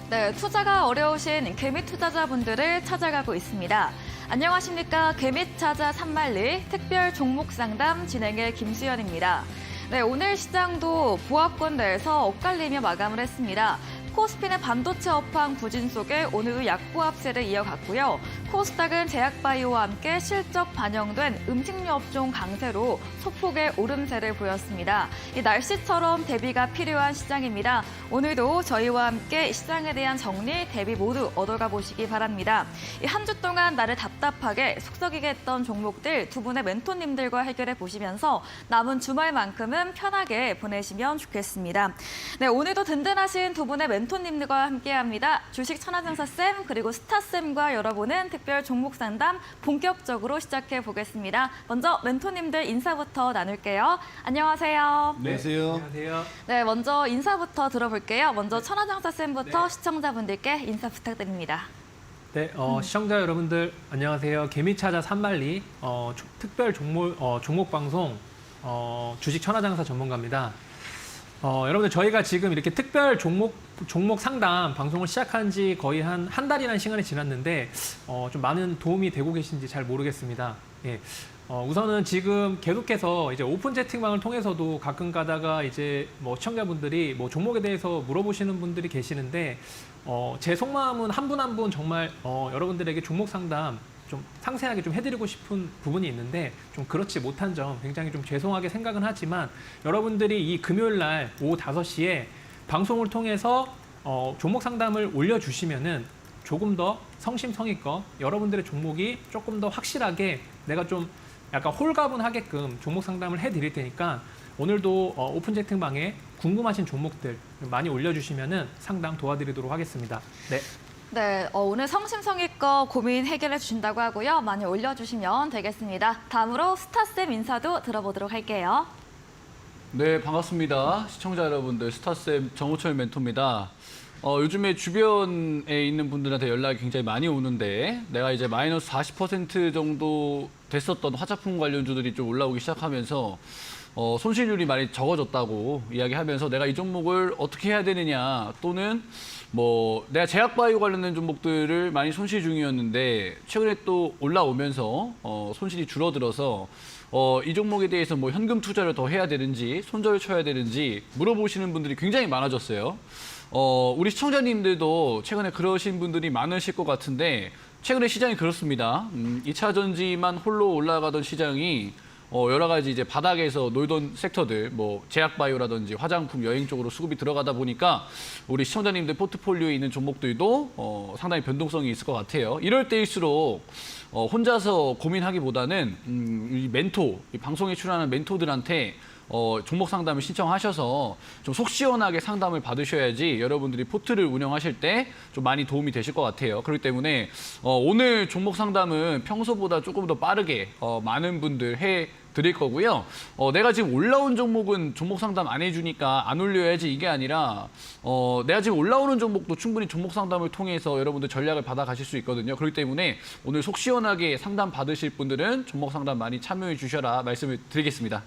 네, 투자가 어려우신 개미 투자자분들을 찾아가고 있습니다. 안녕하십니까. 개미 찾아 산말리 특별 종목 상담 진행의 김수연입니다. 네, 오늘 시장도 보합권 내에서 엇갈리며 마감을 했습니다. 코스피는 반도체 업황 부진 속에 오늘도 약보합세를 이어갔고요. 코스닥은 제약바이오와 함께 실적 반영된 음식료 업종 강세로 소폭의 오름세를 보였습니다. 이 날씨처럼 대비가 필요한 시장입니다. 오늘도 저희와 함께 시장에 대한 정리, 대비 모두 얻어가 보시기 바랍니다. 한 주 동안 나를 답답하게 속썩이게 했던 종목들 두 분의 멘토님들과 해결해 보시면서 남은 주말만큼은 편하게 보내시면 좋겠습니다. 네, 오늘도 든든하신 두 분의 멘토님들과 함께합니다. 주식 천하장사쌤 그리고 스타쌤과 열어보는 특별 종목 상담 본격적으로 시작해 보겠습니다. 먼저 멘토님들 인사부터 나눌게요. 안녕하세요. 네, 안녕하세요. 네, 먼저 인사부터 들어볼게요. 먼저 천하장사쌤부터 시청자분들께 인사 부탁드립니다. 네, 시청자 여러분들 안녕하세요. 개미찾아 산말리 특별 종목 방송 주식 천하장사 전문가입니다. 여러분들 저희가 지금 이렇게 특별 종목 상담 방송을 시작한 지 거의 한 달이라는 시간이 지났는데 좀 많은 도움이 되고 계신지 잘 모르겠습니다. 예. 우선은 지금 계속해서 이제 오픈 채팅방을 통해서도 가끔 가다가 이제 뭐 시청자분들이 뭐 종목에 대해서 물어보시는 분들이 계시는데 제 속마음은 한 분 한 분 정말 여러분들에게 종목 상담 좀 상세하게 좀 해드리고 싶은 부분이 있는데 좀 그렇지 못한 점 굉장히 좀 죄송하게 생각은 하지만 여러분들이 이 금요일 날 오후 5시에 방송을 통해서 종목 상담을 올려주시면은 조금 더 성심성의껏 여러분들의 종목이 조금 더 확실하게 내가 좀 약간 홀가분하게끔 종목 상담을 해드릴 테니까 오늘도 오픈 채팅방에 궁금하신 종목들 많이 올려주시면은 상담 도와드리도록 하겠습니다. 네. 네, 오늘 성심성의껏 고민 해결해 주신다고 하고요. 많이 올려주시면 되겠습니다. 다음으로 스타쌤 인사도 들어보도록 할게요. 네, 반갑습니다. 시청자 여러분들, 스타쌤 정호철 멘토입니다. 요즘에 주변에 있는 분들한테 연락이 굉장히 많이 오는데 내가 이제 마이너스 40% 정도 됐었던 화장품 관련주들이 좀 올라오기 시작하면서 손실률이 많이 적어졌다고 이야기하면서 내가 이 종목을 어떻게 해야 되느냐 또는 뭐 내가 제약바이오 관련된 종목들을 많이 손실 중이었는데 최근에 또 올라오면서 손실이 줄어들어서 이 종목에 대해서 뭐 현금 투자를 더 해야 되는지 손절을 쳐야 되는지 물어보시는 분들이 굉장히 많아졌어요. 우리 시청자님들도 최근에 그러신 분들이 많으실 것 같은데 최근에 시장이 그렇습니다. 2차 전지만 홀로 올라가던 시장이 여러 가지 이제 바닥에서 놀던 섹터들, 뭐 제약바이오라든지 화장품, 여행 쪽으로 수급이 들어가다 보니까 우리 시청자님들 포트폴리오에 있는 종목들도 상당히 변동성이 있을 것 같아요. 이럴 때일수록 혼자서 고민하기보다는 이 멘토, 이 방송에 출연하는 멘토들한테 종목 상담을 신청하셔서 좀 속 시원하게 상담을 받으셔야지 여러분들이 포트를 운영하실 때 좀 많이 도움이 되실 것 같아요. 그렇기 때문에 오늘 종목 상담은 평소보다 조금 더 빠르게 많은 분들 해 드릴 거고요. 내가 지금 올라온 종목은 종목 상담 안 해주니까 안 올려야지 이게 아니라 내가 지금 올라오는 종목도 충분히 종목 상담을 통해서 여러분들 전략을 받아가실 수 있거든요. 그렇기 때문에 오늘 속 시원하게 상담 받으실 분들은 종목 상담 많이 참여해 주셔라 말씀을 드리겠습니다.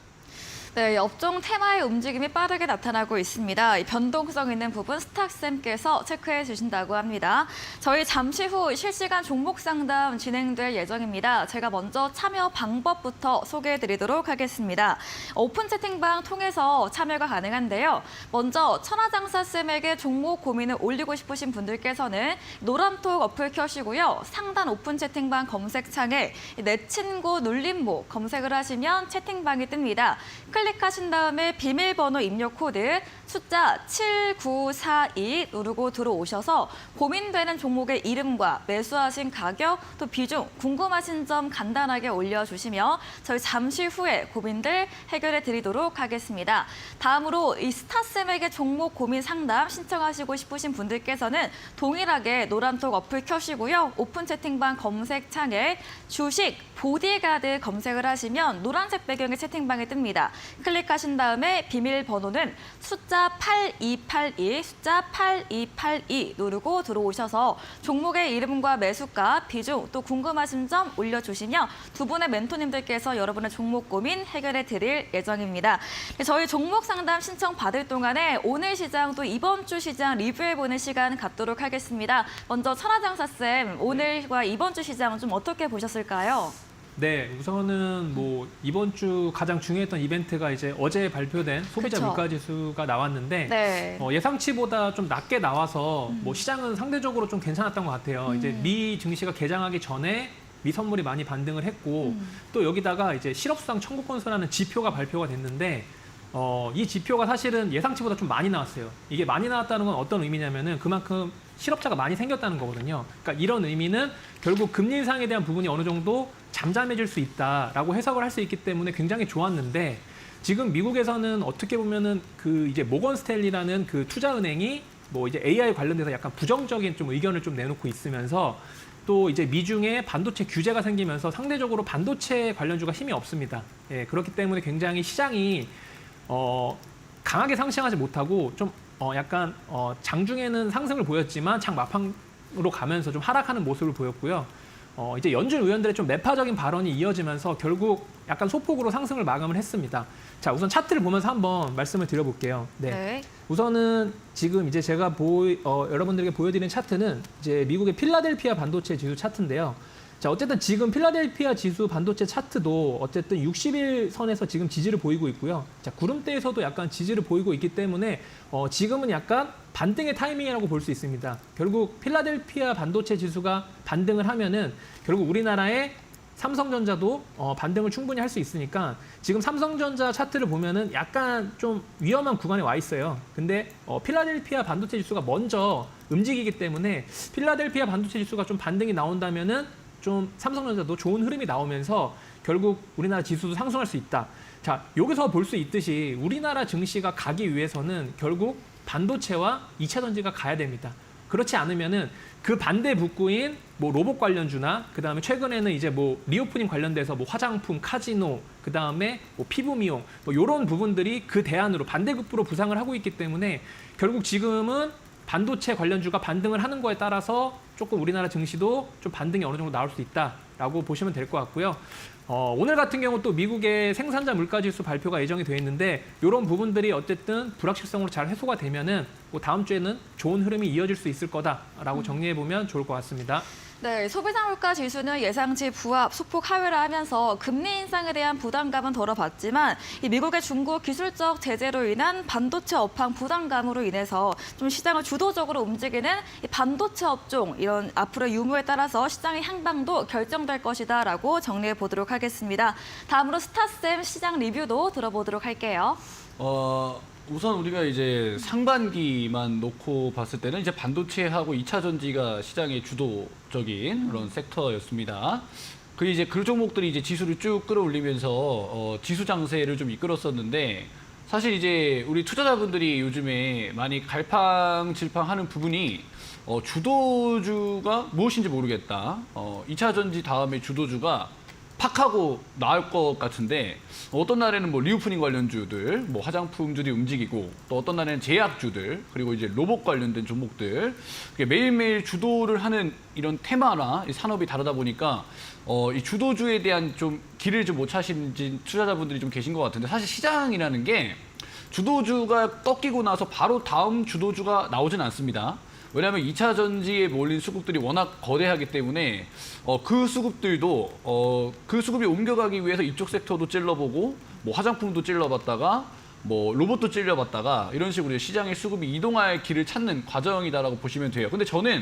네, 업종 테마의 움직임이 빠르게 나타나고 있습니다. 이 변동성 있는 부분 스탁쌤께서 체크해 주신다고 합니다. 저희 잠시 후 실시간 종목 상담 진행될 예정입니다. 제가 먼저 참여 방법부터 소개해 드리도록 하겠습니다. 오픈 채팅방 통해서 참여가 가능한데요. 먼저 천하장사쌤에게 종목 고민을 올리고 싶으신 분들께서는 노란톡 어플 켜시고요. 상단 오픈 채팅방 검색창에 내 친구 눌림목 검색을 하시면 채팅방이 뜹니다. 클릭하신 다음에 비밀번호 입력 코드 숫자 7942 누르고 들어오셔서 고민되는 종목의 이름과 매수하신 가격 또 비중 궁금하신 점 간단하게 올려주시면 저희 잠시 후에 고민들 해결해 드리도록 하겠습니다. 다음으로 이 스타쌤에게 종목 고민 상담 신청하시고 싶으신 분들께서는 동일하게 노란톡 어플 켜시고요. 오픈 채팅방 검색창에 주식 보디가드 검색을 하시면 노란색 배경의 채팅방이 뜹니다. 클릭하신 다음에 비밀번호는 숫자 8282, 숫자 8282 누르고 들어오셔서 종목의 이름과 매수가, 비중, 또 궁금하신 점 올려주시면 두 분의 멘토님들께서 여러분의 종목 고민 해결해 드릴 예정입니다. 저희 종목 상담 신청 받을 동안에 오늘 시장 또 이번 주 시장 리뷰해보는 시간 갖도록 하겠습니다. 먼저 천하장사쌤, 오늘과 이번 주 시장은 좀 어떻게 보셨을까요? 네, 우선은 뭐 이번 주 가장 중요했던 이벤트가 이제 어제 발표된 소비자 그쵸. 물가지수가 나왔는데 네. 예상치보다 좀 낮게 나와서 뭐 시장은 상대적으로 좀 괜찮았던 것 같아요. 이제 미 증시가 개장하기 전에 미 선물이 많이 반등을 했고 또 여기다가 이제 실업수당 청구 건수라는 지표가 발표가 됐는데 이 지표가 사실은 예상치보다 좀 많이 나왔어요. 이게 많이 나왔다는 건 어떤 의미냐면은 그만큼 실업자가 많이 생겼다는 거거든요. 그러니까 이런 의미는 결국 금리 인상에 대한 부분이 어느 정도 잠잠해질 수 있다라고 해석을 할 수 있기 때문에 굉장히 좋았는데 지금 미국에서는 어떻게 보면은 그 이제 모건 스탠리라는 그 투자은행이 뭐 이제 AI 관련돼서 약간 부정적인 좀 의견을 좀 내놓고 있으면서 또 이제 미중에 반도체 규제가 생기면서 상대적으로 반도체 관련주가 힘이 없습니다. 예, 그렇기 때문에 굉장히 시장이 강하게 상승하지 못하고 좀 약간 장중에는 상승을 보였지만 장 막판으로 가면서 좀 하락하는 모습을 보였고요. 이제 연준 의원들의 좀 매파적인 발언이 이어지면서 결국 약간 소폭으로 상승을 마감을 했습니다. 자, 우선 차트를 보면서 한번 말씀을 드려볼게요. 네. 우선은 지금 이제 제가 여러분들에게 보여드리는 차트는 이제 미국의 필라델피아 반도체 지수 차트인데요. 자, 어쨌든 지금 필라델피아 지수 반도체 차트도 어쨌든 60일 선에서 지금 지지를 보이고 있고요. 자, 구름대에서도 약간 지지를 보이고 있기 때문에 지금은 약간 반등의 타이밍이라고 볼 수 있습니다. 결국 필라델피아 반도체 지수가 반등을 하면은 결국 우리나라의 삼성전자도 반등을 충분히 할 수 있으니까 지금 삼성전자 차트를 보면은 약간 좀 위험한 구간에 와 있어요. 근데 필라델피아 반도체 지수가 먼저 움직이기 때문에 필라델피아 반도체 지수가 좀 반등이 나온다면은 좀 삼성전자도 좋은 흐름이 나오면서 결국 우리나라 지수도 상승할 수 있다. 자, 여기서 볼 수 있듯이 우리나라 증시가 가기 위해서는 결국 반도체와 2차 전지가 가야 됩니다. 그렇지 않으면은 그 반대 북구인 뭐 로봇 관련주나 그다음에 최근에는 이제 뭐 리오프닝 관련돼서 뭐 화장품, 카지노, 그다음에 뭐 피부 미용 뭐 이런 부분들이 그 대안으로 반대급부로 부상을 하고 있기 때문에 결국 지금은 반도체 관련주가 반등을 하는 거에 따라서 조금 우리나라 증시도 좀 반등이 어느 정도 나올 수 있다라고 보시면 될 것 같고요. 오늘 같은 경우 또 미국의 생산자 물가지수 발표가 예정이 되어 있는데 이런 부분들이 어쨌든 불확실성으로 잘 해소가 되면은 뭐 다음 주에는 좋은 흐름이 이어질 수 있을 거다라고 정리해 보면 좋을 것 같습니다. 네, 소비자 물가 지수는 예상치 부합, 소폭 하회를 하면서 금리 인상에 대한 부담감은 덜어봤지만 이 미국의 중국 기술적 제재로 인한 반도체 업황 부담감으로 인해서 좀 시장을 주도적으로 움직이는 이 반도체 업종 이런 앞으로의 유무에 따라서 시장의 향방도 결정될 것이다라고 정리해 보도록 하겠습니다. 다음으로 스타쌤 시장 리뷰도 들어보도록 할게요. 우선 우리가 이제 상반기만 놓고 봤을 때는 이제 반도체하고 2차 전지가 시장의 주도적인 그런 섹터였습니다. 그 종목들이 이제 지수를 쭉 끌어올리면서 지수 장세를 좀 이끌었었는데 사실 이제 우리 투자자분들이 요즘에 많이 갈팡질팡하는 부분이 주도주가 무엇인지 모르겠다. 2차 전지 다음에 주도주가 팍 하고 나올 것 같은데 어떤 날에는 뭐 리오프닝 관련주들, 뭐 화장품주들이 움직이고 또 어떤 날에는 제약주들 그리고 이제 로봇 관련된 종목들 매일매일 주도를 하는 이런 테마나 이 산업이 다르다 보니까 이 주도주에 대한 좀 길을 좀 못 찾으신 투자자분들이 좀 계신 것 같은데 사실 시장이라는 게 주도주가 꺾이고 나서 바로 다음 주도주가 나오진 않습니다. 왜냐하면 2차 전지에 몰린 수급들이 워낙 거대하기 때문에 그 수급들도 그 수급이 옮겨가기 위해서 이쪽 섹터도 찔러보고 뭐 화장품도 찔러봤다가 뭐 로봇도 찔러봤다가 이런 식으로 시장의 수급이 이동할 길을 찾는 과정이다라고 보시면 돼요. 근데 저는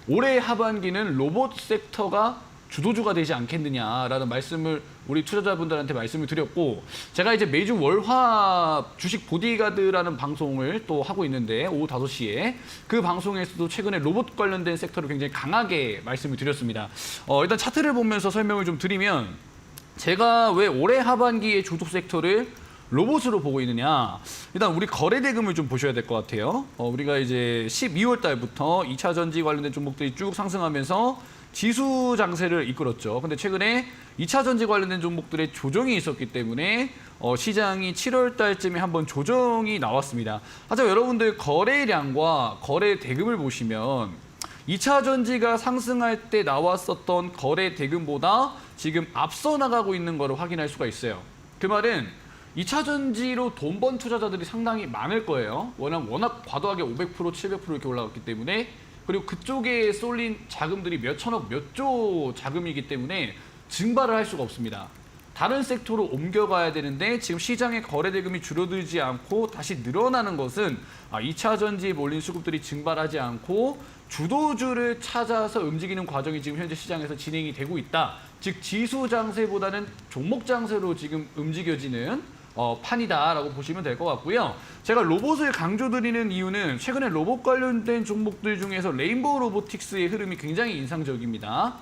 올해 하반기는 로봇 섹터가 주도주가 되지 않겠느냐라는 말씀을 우리 투자자분들한테 말씀을 드렸고 제가 이제 매주 월화 주식 보디가드라는 방송을 또 하고 있는데 오후 5시에 그 방송에서도 최근에 로봇 관련된 섹터를 굉장히 강하게 말씀을 드렸습니다. 일단 차트를 보면서 설명을 좀 드리면 제가 왜 올해 하반기에 주도 섹터를 로봇으로 보고 있느냐. 일단 우리 거래 대금을 좀 보셔야 될 것 같아요. 우리가 이제 12월 달부터 2차 전지 관련된 종목들이 쭉 상승하면서 지수 장세를 이끌었죠. 근데 최근에 2차 전지 관련된 종목들의 조정이 있었기 때문에 시장이 7월 달쯤에 한번 조정이 나왔습니다. 하지만 여러분들 거래량과 거래 대금을 보시면 2차 전지가 상승할 때 나왔었던 거래 대금보다 지금 앞서 나가고 있는 거를 확인할 수가 있어요. 그 말은 2차 전지로 돈 번 투자자들이 상당히 많을 거예요. 워낙 과도하게 500%, 700% 이렇게 올라갔기 때문에 그리고 그쪽에 쏠린 자금들이 몇 천억, 몇 조 자금이기 때문에 증발을 할 수가 없습니다. 다른 섹터로 옮겨가야 되는데 지금 시장의 거래 대금이 줄어들지 않고 다시 늘어나는 것은 2차 전지에 몰린 수급들이 증발하지 않고 주도주를 찾아서 움직이는 과정이 지금 현재 시장에서 진행이 되고 있다. 즉 지수 장세보다는 종목 장세로 지금 움직여지는 판이다라고 보시면 될 것 같고요. 제가 로봇을 강조드리는 이유는 최근에 로봇 관련된 종목들 중에서 레인보우 로보틱스의 흐름이 굉장히 인상적입니다.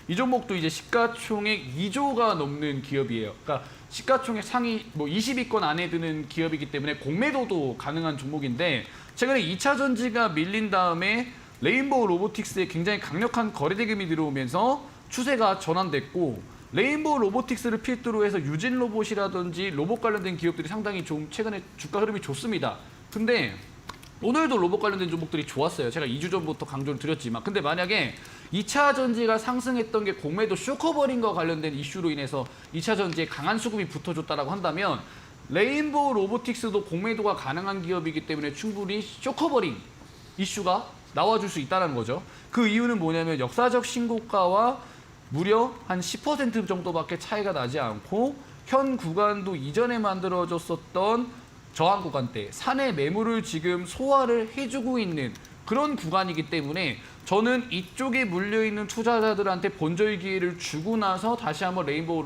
이 종목도 이제 시가총액 2조가 넘는 기업이에요. 그러니까 시가총액 상위 20위권 안에 드는 기업이기 때문에 공매도도 가능한 종목인데 최근에 2차 전지가 밀린 다음에 레인보우 로보틱스에 굉장히 강력한 거래 대금이 들어오면서 추세가 전환됐고 레인보우 로보틱스를 필두로 해서 유진 로봇이라든지 로봇 관련된 기업들이 상당히 좀 최근에 주가 흐름이 좋습니다. 근데 오늘도 로봇 관련된 종목들이 좋았어요. 제가 2주 전부터 강조를 드렸지만 근데 만약에 2차 전지가 상승했던 게 공매도 쇼커버링과 관련된 이슈로 인해서 2차 전지에 강한 수급이 붙어줬다라고 한다면 레인보우 로보틱스도 공매도가 가능한 기업이기 때문에 충분히 쇼커버링 이슈가 나와줄 수 있다는 거죠. 그 이유는 뭐냐면 역사적 신고가와 무려 한 10% 정도밖에 차이가 나지 않고 현 구간도 이전에 만들어졌었던 저항 구간대, 산의 매물을 지금 소화를 해주고 있는 그런 구간이기 때문에 저는 이쪽에 물려있는 투자자들한테 본절 기회를 주고 나서 다시 한번 레인보우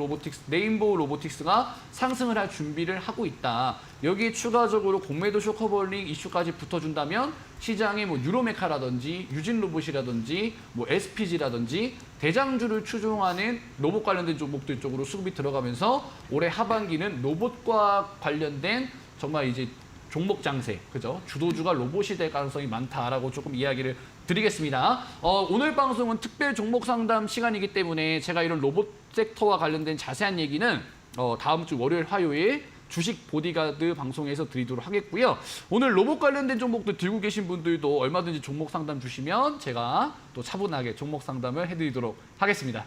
로보틱스가 상승을 할 준비를 하고 있다. 여기에 추가적으로 공매도 쇼커버링 이슈까지 붙어준다면 시장에 유로메카라든지 유진 로봇이라든지 SPG라든지 대장주를 추종하는 로봇 관련된 종목들 쪽으로 수급이 들어가면서 올해 하반기는 로봇과 관련된 정말 이제 종목 장세, 그죠? 주도주가 로봇이 될 가능성이 많다라고 조금 이야기를 드리겠습니다. 오늘 방송은 특별 종목 상담 시간이기 때문에 제가 이런 로봇 섹터와 관련된 자세한 얘기는 다음 주 월요일, 화요일 주식 보디가드 방송에서 드리도록 하겠고요. 오늘 로봇 관련된 종목들 들고 계신 분들도 얼마든지 종목 상담 주시면 제가 또 차분하게 종목 상담을 해드리도록 하겠습니다.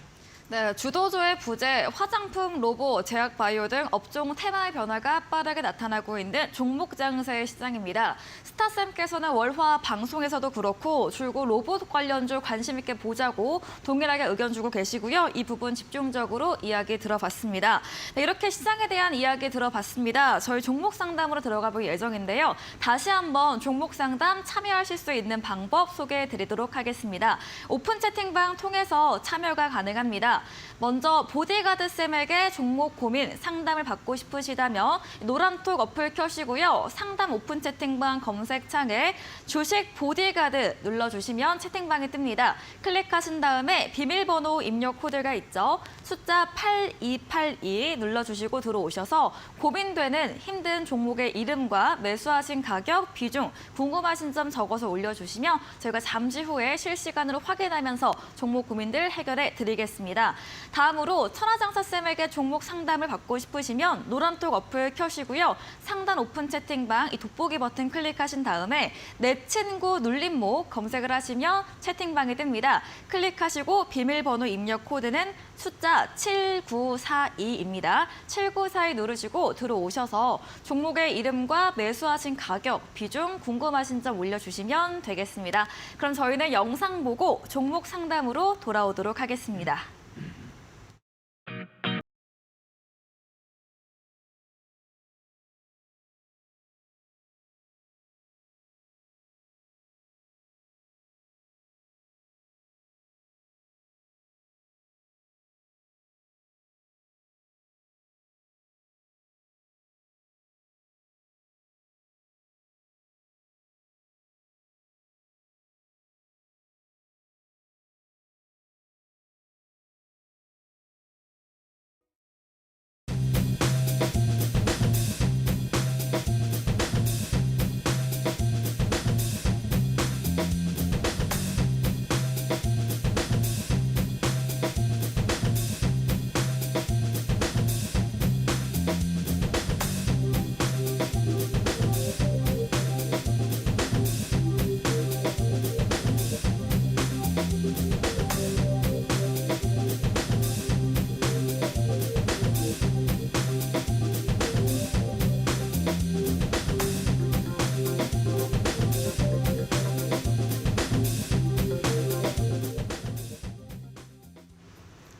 네, 주도주의 부재, 화장품, 로봇, 제약 바이오 등 업종 테마의 변화가 빠르게 나타나고 있는 종목 장세의 시장입니다. 스타쌤께서는 월화 방송에서도 그렇고 줄곧 로봇 관련주 관심 있게 보자고 동일하게 의견 주고 계시고요. 이 부분 집중적으로 이야기 들어봤습니다. 네, 이렇게 시장에 대한 이야기 들어봤습니다. 저희 종목 상담으로 들어가 볼 예정인데요. 다시 한번 종목 상담 참여하실 수 있는 방법 소개해 드리도록 하겠습니다. 오픈 채팅방 통해서 참여가 가능합니다. 먼저 보디가드 쌤에게 종목 고민 상담을 받고 싶으시다면 노란톡 어플 켜시고요. 상담 오픈 채팅방 검색창에 주식 보디가드 눌러주시면 채팅방이 뜹니다. 클릭하신 다음에 비밀번호 입력 코드가 있죠. 숫자 8282 눌러주시고 들어오셔서 고민되는 힘든 종목의 이름과 매수하신 가격, 비중, 궁금하신 점 적어서 올려주시면 저희가 잠시 후에 실시간으로 확인하면서 종목 고민들 해결해 드리겠습니다. 다음으로 천하장사쌤에게 종목 상담을 받고 싶으시면 노란톡 어플 켜시고요. 상단 오픈 채팅방 이 돋보기 버튼 클릭하신 다음에 내 친구 눌림목 검색을 하시면 채팅방이 뜹니다. 클릭하시고 비밀번호 입력 코드는 숫자 7942입니다. 7942 누르시고 들어오셔서 종목의 이름과 매수하신 가격, 비중, 궁금하신 점 올려주시면 되겠습니다. 그럼 저희는 영상 보고 종목 상담으로 돌아오도록 하겠습니다.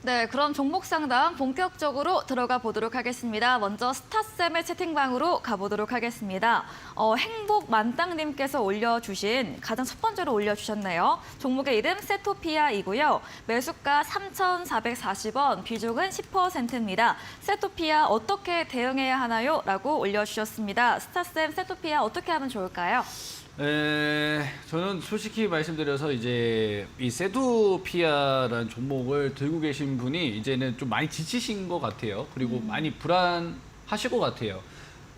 네, 그럼 종목 상담 본격적으로 들어가 보도록 하겠습니다. 먼저 스타쌤의 채팅방으로 가보도록 하겠습니다. 행복 만땅님께서 올려주신 가장 첫 번째로 올려주셨네요. 종목의 이름 세토피아이고요. 매수가 3,440원, 비중은 10%입니다. 세토피아 어떻게 대응해야 하나요? 라고 올려주셨습니다. 스타쌤, 세토피아 어떻게 하면 좋을까요? 저는 솔직히 말씀드려서 이제 이 세도피아라는 종목을 들고 계신 분이 이제는 좀 많이 지치신 것 같아요. 그리고 많이 불안하실 것 같아요.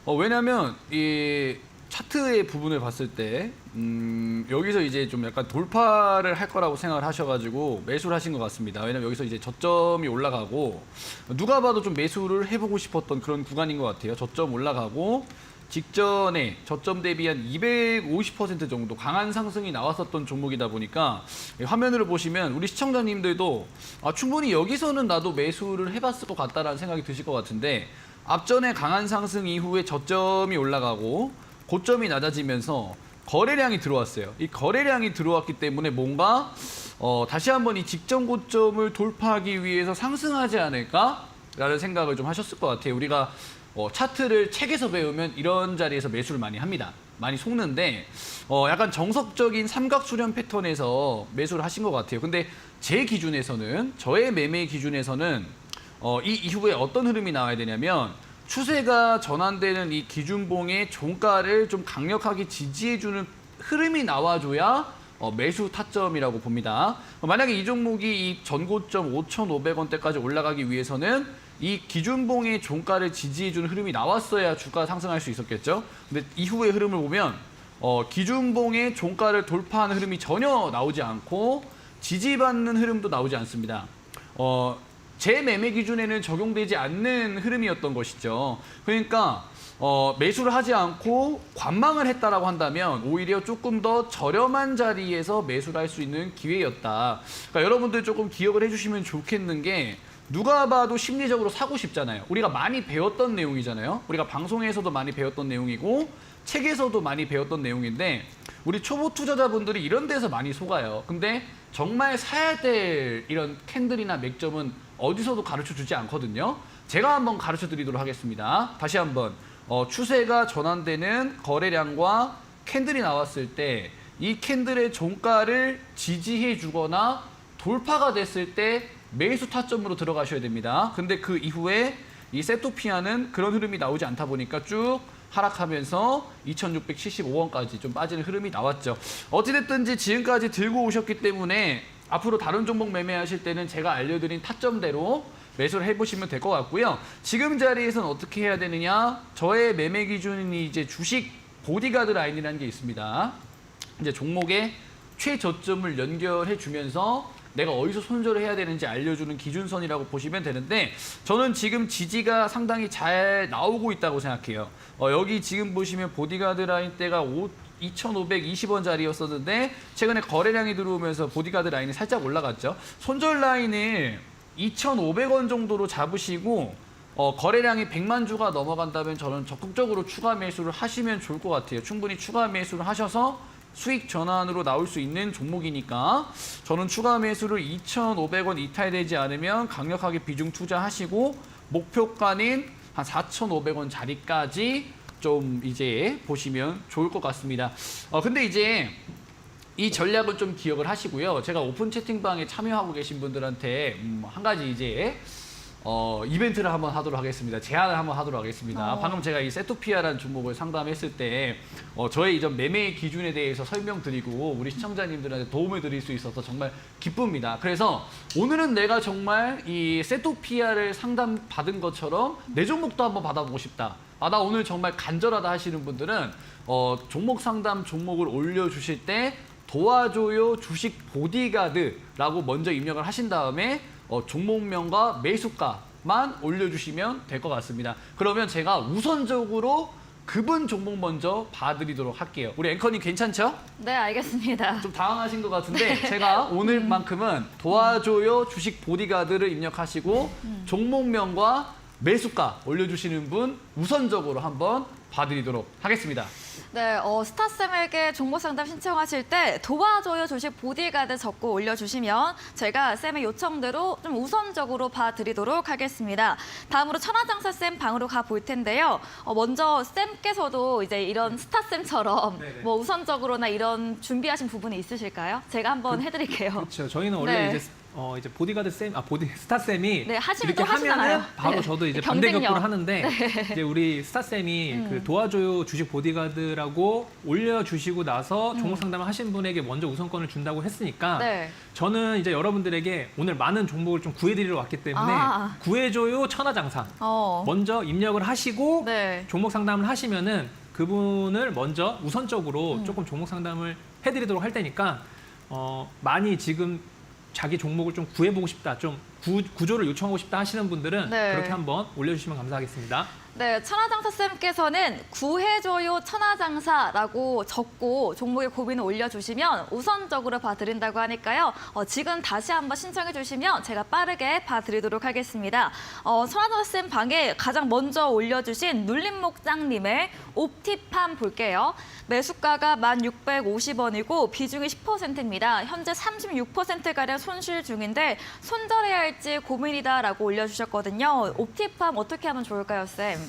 왜냐하면 이 차트의 부분을 봤을 때 여기서 이제 좀 약간 돌파를 할 거라고 생각을 하셔가지고 매수를 하신 것 같습니다. 왜냐면 여기서 이제 저점이 올라가고 누가 봐도 좀 매수를 해보고 싶었던 그런 구간인 것 같아요. 저점 올라가고 직전에 저점 대비 한 250% 정도 강한 상승이 나왔었던 종목이다 보니까 화면으로 보시면 우리 시청자님들도 충분히 여기서는 나도 매수를 해봤을 것 같다라는 생각이 드실 것 같은데 앞전에 강한 상승 이후에 저점이 올라가고 고점이 낮아지면서 거래량이 들어왔어요. 이 거래량이 들어왔기 때문에 뭔가 다시 한번 이 직전 고점을 돌파하기 위해서 상승하지 않을까라는 생각을 좀 하셨을 것 같아요. 우리가 차트를 책에서 배우면 이런 자리에서 매수를 많이 합니다. 많이 속는데 약간 정석적인 삼각수렴 패턴에서 매수를 하신 것 같아요. 근데 제 기준에서는 저의 매매 기준에서는 이 이후에 어떤 흐름이 나와야 되냐면 추세가 전환되는 이 기준봉의 종가를 좀 강력하게 지지해주는 흐름이 나와줘야 매수 타점이라고 봅니다. 만약에 이 종목이 이 전고점 5,500원대까지 올라가기 위해서는 이 기준봉의 종가를 지지해주는 흐름이 나왔어야 주가가 상승할 수 있었겠죠. 근데 이후의 흐름을 보면 기준봉의 종가를 돌파하는 흐름이 전혀 나오지 않고 지지받는 흐름도 나오지 않습니다. 제 매매 기준에는 적용되지 않는 흐름이었던 것이죠. 그러니까 매수를 하지 않고 관망을 했다라고 한다면 오히려 조금 더 저렴한 자리에서 매수를 할 수 있는 기회였다. 그러니까 여러분들 조금 기억을 해주시면 좋겠는 게 누가 봐도 심리적으로 사고 싶잖아요. 우리가 많이 배웠던 내용이잖아요. 우리가 방송에서도 많이 배웠던 내용이고 책에서도 많이 배웠던 내용인데 우리 초보 투자자분들이 이런 데서 많이 속아요. 근데 정말 사야 될 이런 캔들이나 맥점은 어디서도 가르쳐주지 않거든요. 제가 한번 가르쳐드리도록 하겠습니다. 다시 한번 추세가 전환되는 거래량과 캔들이 나왔을 때 이 캔들의 종가를 지지해 주거나 돌파가 됐을 때 매수 타점으로 들어가셔야 됩니다. 근데 그 이후에 이 세토피아는 그런 흐름이 나오지 않다 보니까 쭉 하락하면서 2,675원까지 좀 빠지는 흐름이 나왔죠. 어찌됐든지 지금까지 들고 오셨기 때문에 앞으로 다른 종목 매매하실 때는 제가 알려드린 타점대로 매수를 해보시면 될 것 같고요. 지금 자리에서는 어떻게 해야 되느냐? 저의 매매 기준이 이제 주식 보디가드 라인이라는 게 있습니다. 이제 종목의 최저점을 연결해 주면서 내가 어디서 손절을 해야 되는지 알려주는 기준선이라고 보시면 되는데 저는 지금 지지가 상당히 잘 나오고 있다고 생각해요. 여기 지금 보시면 보디가드 라인 때가 2,520원 자리였었는데 최근에 거래량이 들어오면서 보디가드 라인이 살짝 올라갔죠. 손절 라인을 2,500원 정도로 잡으시고 거래량이 100만 주가 넘어간다면 저는 적극적으로 추가 매수를 하시면 좋을 것 같아요. 충분히 추가 매수를 하셔서 수익 전환으로 나올 수 있는 종목이니까 저는 추가 매수를 2,500원 이탈되지 않으면 강력하게 비중 투자하시고 목표가는 한 4,500원 자리까지 좀 이제 보시면 좋을 것 같습니다. 근데 이제 이 전략을 좀 기억을 하시고요. 제가 오픈 채팅방에 참여하고 계신 분들한테 한 가지 이제 이벤트를 한번 하도록 하겠습니다. 제안을 한번 하도록 하겠습니다. 방금 제가 이 세토피아라는 종목을 상담했을 때 저의 이전 매매 기준에 대해서 설명드리고 우리 시청자님들한테 도움을 드릴 수 있어서 정말 기쁩니다. 그래서 오늘은 내가 정말 이 세토피아를 상담받은 것처럼 내 종목도 한번 받아보고 싶다. 나 오늘 정말 간절하다 하시는 분들은 종목 상담 종목을 올려주실 때 도와줘요 주식 보디가드라고 먼저 입력을 하신 다음에 종목명과 매수가만 올려주시면 될 것 같습니다. 그러면 제가 우선적으로 그분 종목 먼저 봐드리도록 할게요. 우리 앵커님 괜찮죠? 네, 알겠습니다. 좀 당황하신 것 같은데 제가 오늘만큼은 도와줘요 주식 보디가드를 입력하시고 종목명과 매수가 올려주시는 분 우선적으로 한번 봐드리도록 하겠습니다. 네, 스타쌤에게 종목 상담 신청하실 때 도와줘요 주식 보디가드 적고 올려주시면 저희가 쌤의 요청대로 좀 우선적으로 봐드리도록 하겠습니다. 다음으로 천하장사쌤 방으로 가볼 텐데요. 먼저 쌤께서도 이제 이런 스타쌤처럼 네네. 뭐 우선적으로나 이런 준비하신 부분이 있으실까요? 제가 한번 해드릴게요. 그렇죠. 저희는 원래 네. 이제 보디가드 쌤, 스타 쌤이 네, 하시면 이렇게 또 하시잖아요. 하면은 바로 네. 저도 이제 경쟁력. 반대격부를 하는데 이제 우리 스타 쌤이 그 도와줘요 주식 보디가드라고 올려주시고 나서 종목 상담을 하신 분에게 먼저 우선권을 준다고 했으니까 네. 저는 이제 여러분들에게 오늘 많은 종목을 좀 구해드리러 왔기 때문에 아. 구해줘요 천하장사 먼저 입력을 하시고 네. 종목 상담을 하시면은 그분을 먼저 우선적으로 조금 종목 상담을 해드리도록 할 테니까 많이 지금 자기 종목을 좀 구해보고 싶다, 좀 구조를 요청하고 싶다 하시는 분들은 네. 그렇게 한번 올려주시면 감사하겠습니다. 네, 천하장사쌤께서는 구해줘요 천하장사라고 적고 종목의 고민을 올려주시면 우선적으로 봐드린다고 하니까요. 지금 다시 한번 신청해 주시면 제가 빠르게 봐드리도록 하겠습니다. 천하장사쌤 방에 가장 먼저 올려주신 눌림목장님의 옵티팜 볼게요. 매수가가 1,650원이고 비중이 10%입니다. 현재 36%가량 손실 중인데 손절해야 할지 고민이다라고 올려주셨거든요. 옵티팜 어떻게 하면 좋을까요, 쌤?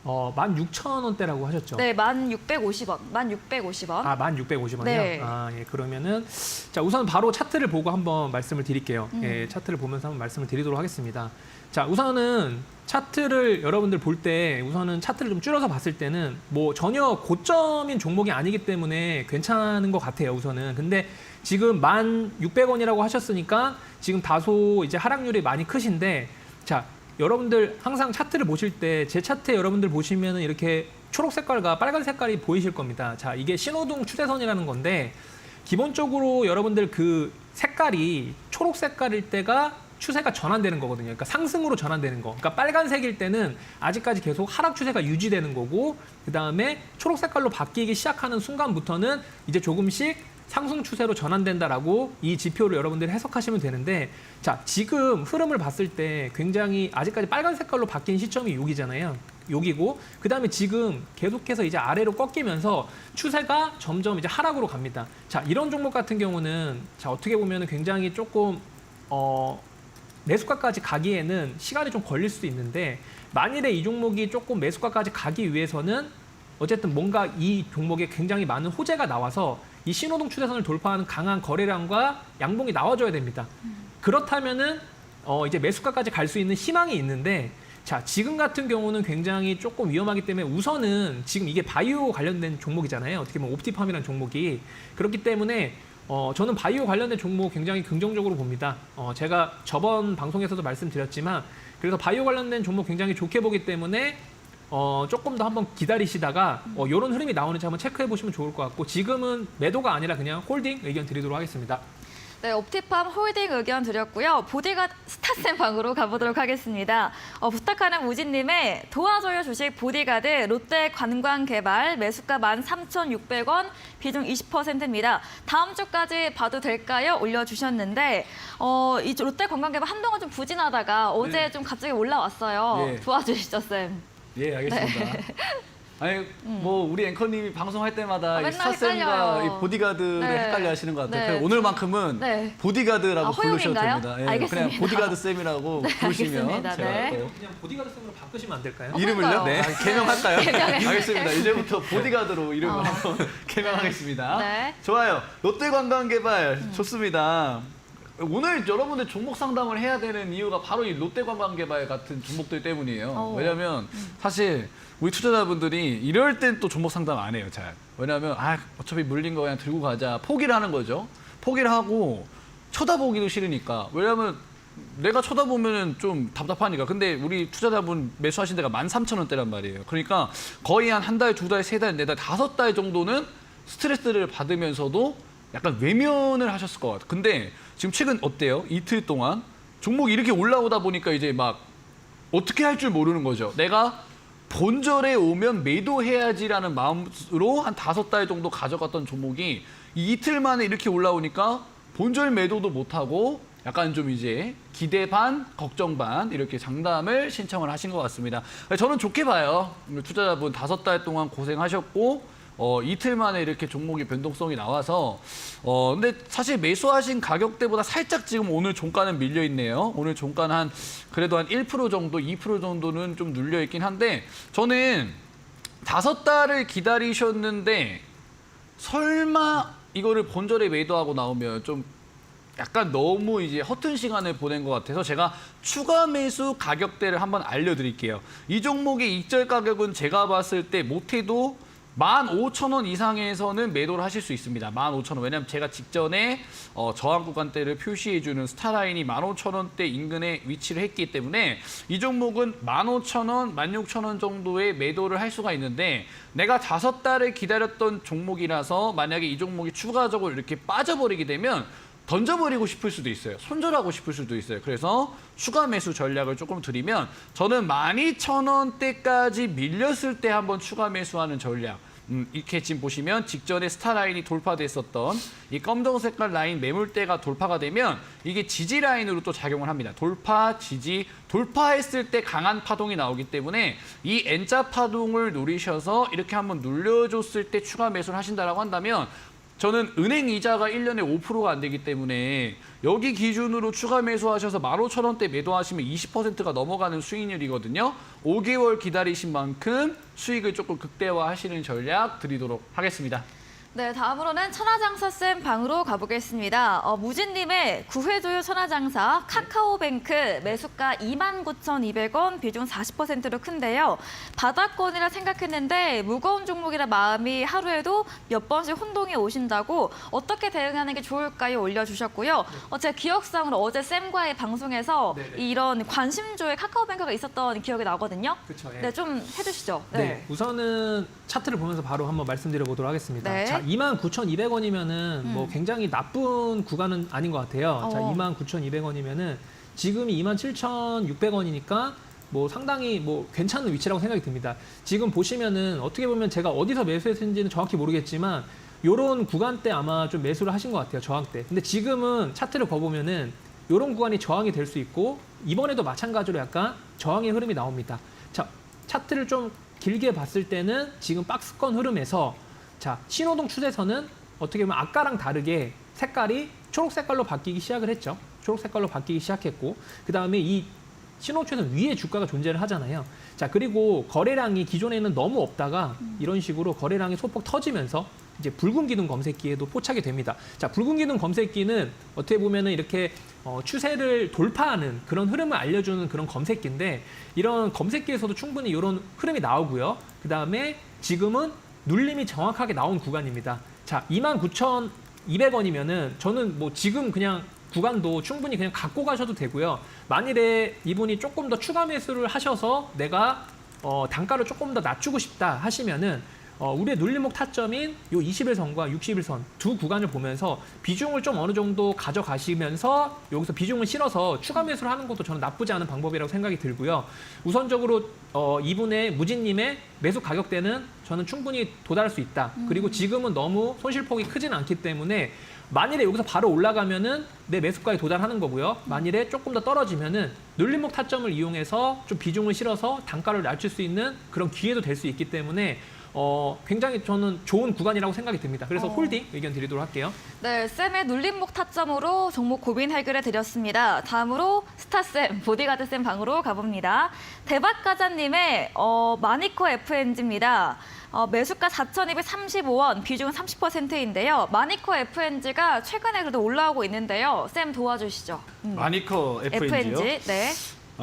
16,000원대라고 하셨죠? 네, 1,650원. 1,650원. 아, 1,650원이요? 네. 아, 예, 그러면은 자, 우선 바로 차트를 보고 한번 말씀을 드릴게요. 예, 차트를 보면서 한번 말씀을 드리도록 하겠습니다. 자, 우선은 차트를 여러분들 볼 때 우선은 차트를 좀 줄여서 봤을 때는 뭐 전혀 고점인 종목이 아니기 때문에 괜찮은 것 같아요, 우선은. 근데 지금 1,600원이라고 하셨으니까 지금 다소 이제 하락률이 많이 크신데 자, 여러분들 항상 차트를 보실 때 제 차트에 여러분들 보시면은 이렇게 초록 색깔과 빨간 색깔이 보이실 겁니다. 자, 이게 신호등 추세선이라는 건데 기본적으로 여러분들 그 색깔이 초록 색깔일 때가 추세가 전환되는 거거든요. 그러니까 상승으로 전환되는 거. 그러니까 빨간색일 때는 아직까지 계속 하락 추세가 유지되는 거고 그다음에 초록 색깔로 바뀌기 시작하는 순간부터는 이제 조금씩 상승 추세로 전환된다라고 이 지표를 여러분들이 해석하시면 되는데 자, 지금 흐름을 봤을 때 굉장히 아직까지 빨간 색깔로 바뀐 시점이 여기잖아요. 여기고 그다음에 지금 계속해서 이제 아래로 꺾이면서 추세가 점점 이제 하락으로 갑니다. 자, 이런 종목 같은 경우는 자, 어떻게 보면은 굉장히 조금 매수가까지 가기에는 시간이 좀 걸릴 수도 있는데 만일에 이 종목이 조금 매수가까지 가기 위해서는 어쨌든 뭔가 이 종목에 굉장히 많은 호재가 나와서 이 신호등 추세선을 돌파하는 강한 거래량과 양봉이 나와줘야 됩니다. 그렇다면은 이제 매수가까지 갈 수 있는 희망이 있는데 자, 지금 같은 경우는 굉장히 조금 위험하기 때문에 우선은 지금 이게 바이오 관련된 종목이잖아요. 어떻게 보면 옵티팜이라는 종목이 그렇기 때문에 저는 바이오 관련된 종목 굉장히 긍정적으로 봅니다. 제가 저번 방송에서도 말씀드렸지만 그래서 바이오 관련된 종목 굉장히 좋게 보기 때문에 조금 더 한번 기다리시다가 이런 흐름이 나오는지 한번 체크해 보시면 좋을 것 같고 지금은 매도가 아니라 그냥 홀딩 의견 드리도록 하겠습니다. 네, 옵티팜 홀딩 의견 드렸고요. 보디가 스타쌤 방으로 가보도록 하겠습니다. 부탁하는 우진님의 도와줘요 주식 보디가드 롯데 관광개발 매수가 13,600원 비중 20%입니다. 다음 주까지 봐도 될까요? 올려주셨는데 이 롯데 관광개발 한동안 좀 부진하다가 어제 네. 좀 갑자기 올라왔어요. 예. 도와주시죠, 쌤. 예, 알겠습니다. 아니, 뭐 우리 앵커님이 방송할 때마다 이 맨날 스타쌤과 헷갈려요. 이 보디가드를 네. 헷갈려 하시는 것 같아요. 네. 그래서 오늘만큼은 네. 보디가드라고 부르셔도 허용인가요? 됩니다. 예, 알겠습니다. 그냥 보디가드 쌤이라고 부르시면 알겠습니다. 제가 네. 또 그냥 보디가드 쌤으로 바꾸시면 안 될까요? 이름을요? 그런가요? 네. 아, 개명할까요? 개명해. 알겠습니다. 이제부터 보디가드로 이름을 한번 개명하겠습니다. 네. 좋아요. 롯데관광개발 좋습니다. 오늘 여러분들 종목 상담을 해야 되는 이유가 바로 이 롯데관광개발 같은 종목들 때문이에요. 왜냐하면 사실 우리 투자자분들이 이럴 땐 또 종목 상담 안 해요, 잘. 왜냐하면 어차피 물린 거 그냥 들고 가자. 포기를 하는 거죠. 포기를 하고 쳐다보기도 싫으니까. 왜냐하면 내가 쳐다보면 좀 답답하니까. 근데 우리 투자자분 매수하신 데가 13,000원대란 말이에요. 그러니까 거의 한 달, 두 달, 세 달, 네 달, 5달 정도는 스트레스를 받으면서도 약간 외면을 하셨을 것 같아요. 근데 지금 최근 어때요? 이틀 동안 종목이 이렇게 올라오다 보니까 이제 막 어떻게 할 줄 모르는 거죠. 내가 본절에 오면 매도해야지라는 마음으로 한 5달 정도 가져갔던 종목이 이 이틀 만에 이렇게 올라오니까 본절 매도도 못하고 약간 좀 이제 기대 반, 걱정 반 이렇게 장담을 신청을 하신 것 같습니다. 저는 좋게 봐요. 투자자분 5달 동안 고생하셨고 이틀 만에 이렇게 종목이 변동성이 나와서 근데 사실 매수하신 가격대보다 살짝 지금 오늘 종가는 밀려 있네요. 오늘 종가는 그래도 한 1% 정도, 2% 정도는 좀 눌려 있긴 한데 저는 5달을 기다리셨는데 설마 이거를 본절에 매도하고 나오면 좀 약간 너무 이제 허튼 시간을 보낸 것 같아서 제가 추가 매수 가격대를 한번 알려드릴게요. 이 종목의 익절 가격은 제가 봤을 때 못해도 15,000원 이상에서는 매도를 하실 수 있습니다. 15,000원. 왜냐하면 제가 직전에 저항 구간대를 표시해주는 스타라인이 15,000원대 인근에 위치를 했기 때문에 이 종목은 15,000원, 16,000원 정도의 매도를 할 수가 있는데 내가 5달을 기다렸던 종목이라서 만약에 이 종목이 추가적으로 이렇게 빠져버리게 되면 던져버리고 싶을 수도 있어요. 손절하고 싶을 수도 있어요. 그래서 추가 매수 전략을 조금 드리면 저는 12,000원대까지 밀렸을 때 한번 추가 매수하는 전략. 이렇게 지금 보시면 직전에 스타라인이 돌파됐었던 이 검정 색깔 라인 매물대가 돌파가 되면 이게 지지 라인으로 또 작용을 합니다. 돌파, 지지, 돌파했을 때 강한 파동이 나오기 때문에 이 N자 파동을 노리셔서 이렇게 한번 눌려줬을 때 추가 매수를 하신다라고 한다면 저는 은행 이자가 1년에 5%가 안 되기 때문에 여기 기준으로 추가 매수하셔서 15,000원대 매도하시면 20%가 넘어가는 수익률이거든요. 5개월 기다리신 만큼 수익을 조금 극대화하시는 전략 드리도록 하겠습니다. 네, 다음으로는 천하장사쌤 방으로 가보겠습니다. 무진님의 구회조유 천하장사 카카오뱅크 매수가 29,200원, 비중 40%로 큰데요. 바닥권이라 생각했는데 무거운 종목이라 마음이 하루에도 몇 번씩 혼동이 오신다고 어떻게 대응하는 게 좋을까요? 올려주셨고요. 제 기억상으로 어제 쌤과의 방송에서 네네. 이런 관심조에 카카오뱅크가 있었던 기억이 나거든요. 그쵸, 예. 네, 좀 해주시죠. 네. 우선은 차트를 보면서 바로 한번 말씀드려 보도록 하겠습니다. 네. 자, 29,200원이면은 뭐 굉장히 나쁜 구간은 아닌 것 같아요. 자, 29,200원이면은 지금이 27,600원이니까 뭐 상당히 뭐 괜찮은 위치라고 생각이 듭니다. 지금 보시면은 어떻게 보면 제가 어디서 매수했는지는 정확히 모르겠지만 요런 구간대 아마 좀 매수를 하신 것 같아요. 저항대. 근데 지금은 차트를 봐보면은 요런 구간이 저항이 될 수 있고 이번에도 마찬가지로 약간 저항의 흐름이 나옵니다. 자, 차트를 좀 길게 봤을 때는 지금 박스권 흐름에서 자, 신호등 추세선은 어떻게 보면 아까랑 다르게 색깔이 초록 색깔로 바뀌기 시작을 했죠. 초록 색깔로 바뀌기 시작했고 그다음에 이 신호 추세선 위에 주가가 존재를 하잖아요. 자, 그리고 거래량이 기존에는 너무 없다가 이런 식으로 거래량이 소폭 터지면서 이제 붉은 기둥 검색기에도 포착이 됩니다. 자, 붉은 기둥 검색기는 어떻게 보면은 이렇게 추세를 돌파하는 그런 흐름을 알려주는 그런 검색기인데 이런 검색기에서도 충분히 이런 흐름이 나오고요. 그다음에 지금은 눌림이 정확하게 나온 구간입니다. 자, 29,200원이면은 저는 뭐 지금 그냥 구간도 충분히 그냥 갖고 가셔도 되고요. 만일에 이분이 조금 더 추가 매수를 하셔서 내가 단가를 조금 더 낮추고 싶다 하시면은 우리의 눌림목 타점인 요 21선과 61선 두 구간을 보면서 비중을 좀 어느 정도 가져가시면서 여기서 비중을 실어서 추가 매수를 하는 것도 저는 나쁘지 않은 방법이라고 생각이 들고요. 우선적으로 이분의 무진님의 매수 가격대는 저는 충분히 도달할 수 있다. 그리고 지금은 너무 손실폭이 크진 않기 때문에 만일에 여기서 바로 올라가면은 내 매수가에 도달하는 거고요. 만일에 조금 더 떨어지면은 눌림목 타점을 이용해서 좀 비중을 실어서 단가를 낮출 수 있는 그런 기회도 될 수 있기 때문에 굉장히 저는 좋은 구간이라고 생각이 듭니다. 그래서 홀딩 의견 드리도록 할게요. 네, 쌤의 눌림목 타점으로 종목 고민 해결해 드렸습니다. 다음으로 스타쌤, 보디가드쌤 방으로 가봅니다. 대박가자님의 마니커 FNG입니다. 매수가 4,235원, 비중은 30%인데요. 마니커 FNG가 최근에 그래도 올라오고 있는데요. 쌤 도와주시죠. 마니커 FNG요? 네.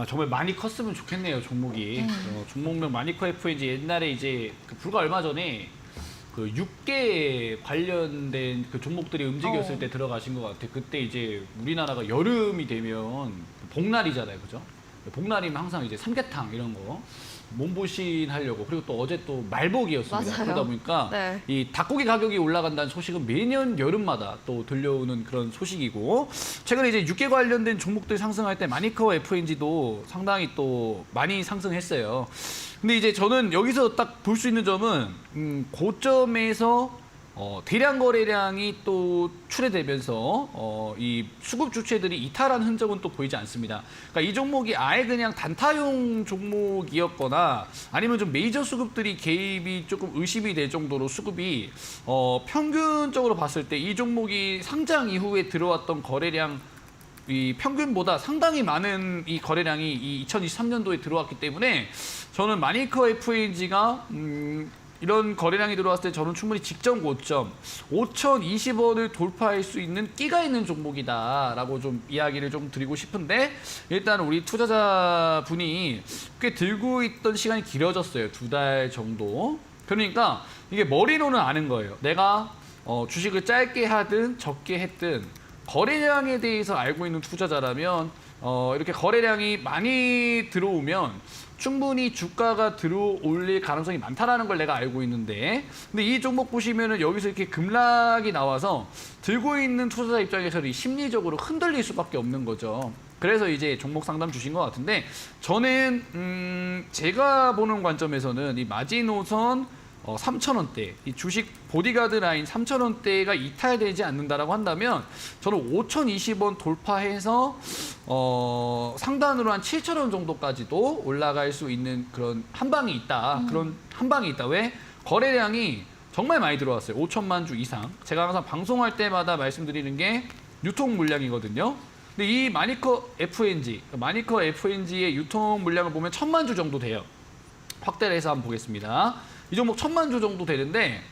정말 많이 컸으면 좋겠네요, 종목이. 종목명 마니커 FNG 옛날에 이제 불과 얼마 전에 그 육계 관련된 그 종목들이 움직였을 때 들어가신 것 같아요. 그때 이제 우리나라가 여름이 되면 복날이잖아요, 그죠? 복날이면 항상 이제 삼계탕 이런 거 몸보신 하려고 그리고 또 어제 또 말복이었습니다. 맞아요. 그러다 보니까 네. 이 닭고기 가격이 올라간다는 소식은 매년 여름마다 또 들려오는 그런 소식이고 최근에 이제 육계 관련된 종목들 상승할 때 마니커 FNG도 상당히 또 많이 상승했어요. 근데 이제 저는 여기서 딱 볼 수 있는 점은 고점에서 대량 거래량이 또 출회되면서 이 수급 주체들이 이탈한 흔적은 또 보이지 않습니다. 그러니까 이 종목이 아예 그냥 단타용 종목이었거나 아니면 좀 메이저 수급들이 개입이 조금 의심이 될 정도로 수급이 평균적으로 봤을 때 이 종목이 상장 이후에 들어왔던 거래량 이 평균보다 상당히 많은 이 거래량이 이 2023년도에 들어왔기 때문에 저는 마니커 FNG가 이런 거래량이 들어왔을 때 저는 충분히 직전 고점 5,020원을 돌파할 수 있는 끼가 있는 종목이다라고 좀 이야기를 좀 드리고 싶은데 일단 우리 투자자분이 꽤 들고 있던 시간이 길어졌어요. 2달 정도. 그러니까 이게 머리로는 아는 거예요. 내가 주식을 짧게 하든 적게 했든 거래량에 대해서 알고 있는 투자자라면 이렇게 거래량이 많이 들어오면 충분히 주가가 들어올릴 가능성이 많다라는 걸 내가 알고 있는데 근데 이 종목 보시면은 여기서 이렇게 급락이 나와서 들고 있는 투자자 입장에서는 심리적으로 흔들릴 수밖에 없는 거죠. 그래서 이제 종목 상담 주신 것 같은데 저는 제가 보는 관점에서는 이 마지노선 3,000원대, 이 주식 보디가드 라인 3,000원대가 이탈되지 않는다라고 한다면 저는 5,020원 돌파해서 상단으로 한 7,000원 정도까지도 올라갈 수 있는 그런 한 방이 있다. 그런 한 방이 있다. 왜? 거래량이 정말 많이 들어왔어요. 5천만 주 이상. 제가 항상 방송할 때마다 말씀드리는 게 유통 물량이거든요. 근데 이 마니커 FNG의 유통 물량을 보면 1,000만 주 정도 돼요. 확대를 해서 한번 보겠습니다. 이 종목 1,000만 주 정도 되는데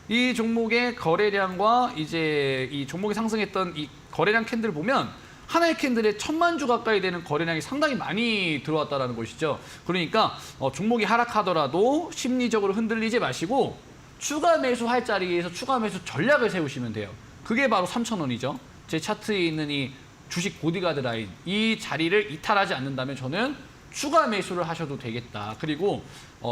이 종목의 거래량과 이제 이 종목이 상승했던 이 거래량 캔들을 보면 하나의 캔들에 1,000만 주 가까이 되는 거래량이 상당히 많이 들어왔다는 것이죠. 그러니까 종목이 하락하더라도 심리적으로 흔들리지 마시고 추가 매수할 자리에서 추가 매수 전략을 세우시면 돼요. 그게 바로 3,000원이죠. 제 차트에 있는 이 주식 보디가드 라인 이 자리를 이탈하지 않는다면 저는 추가 매수를 하셔도 되겠다. 그리고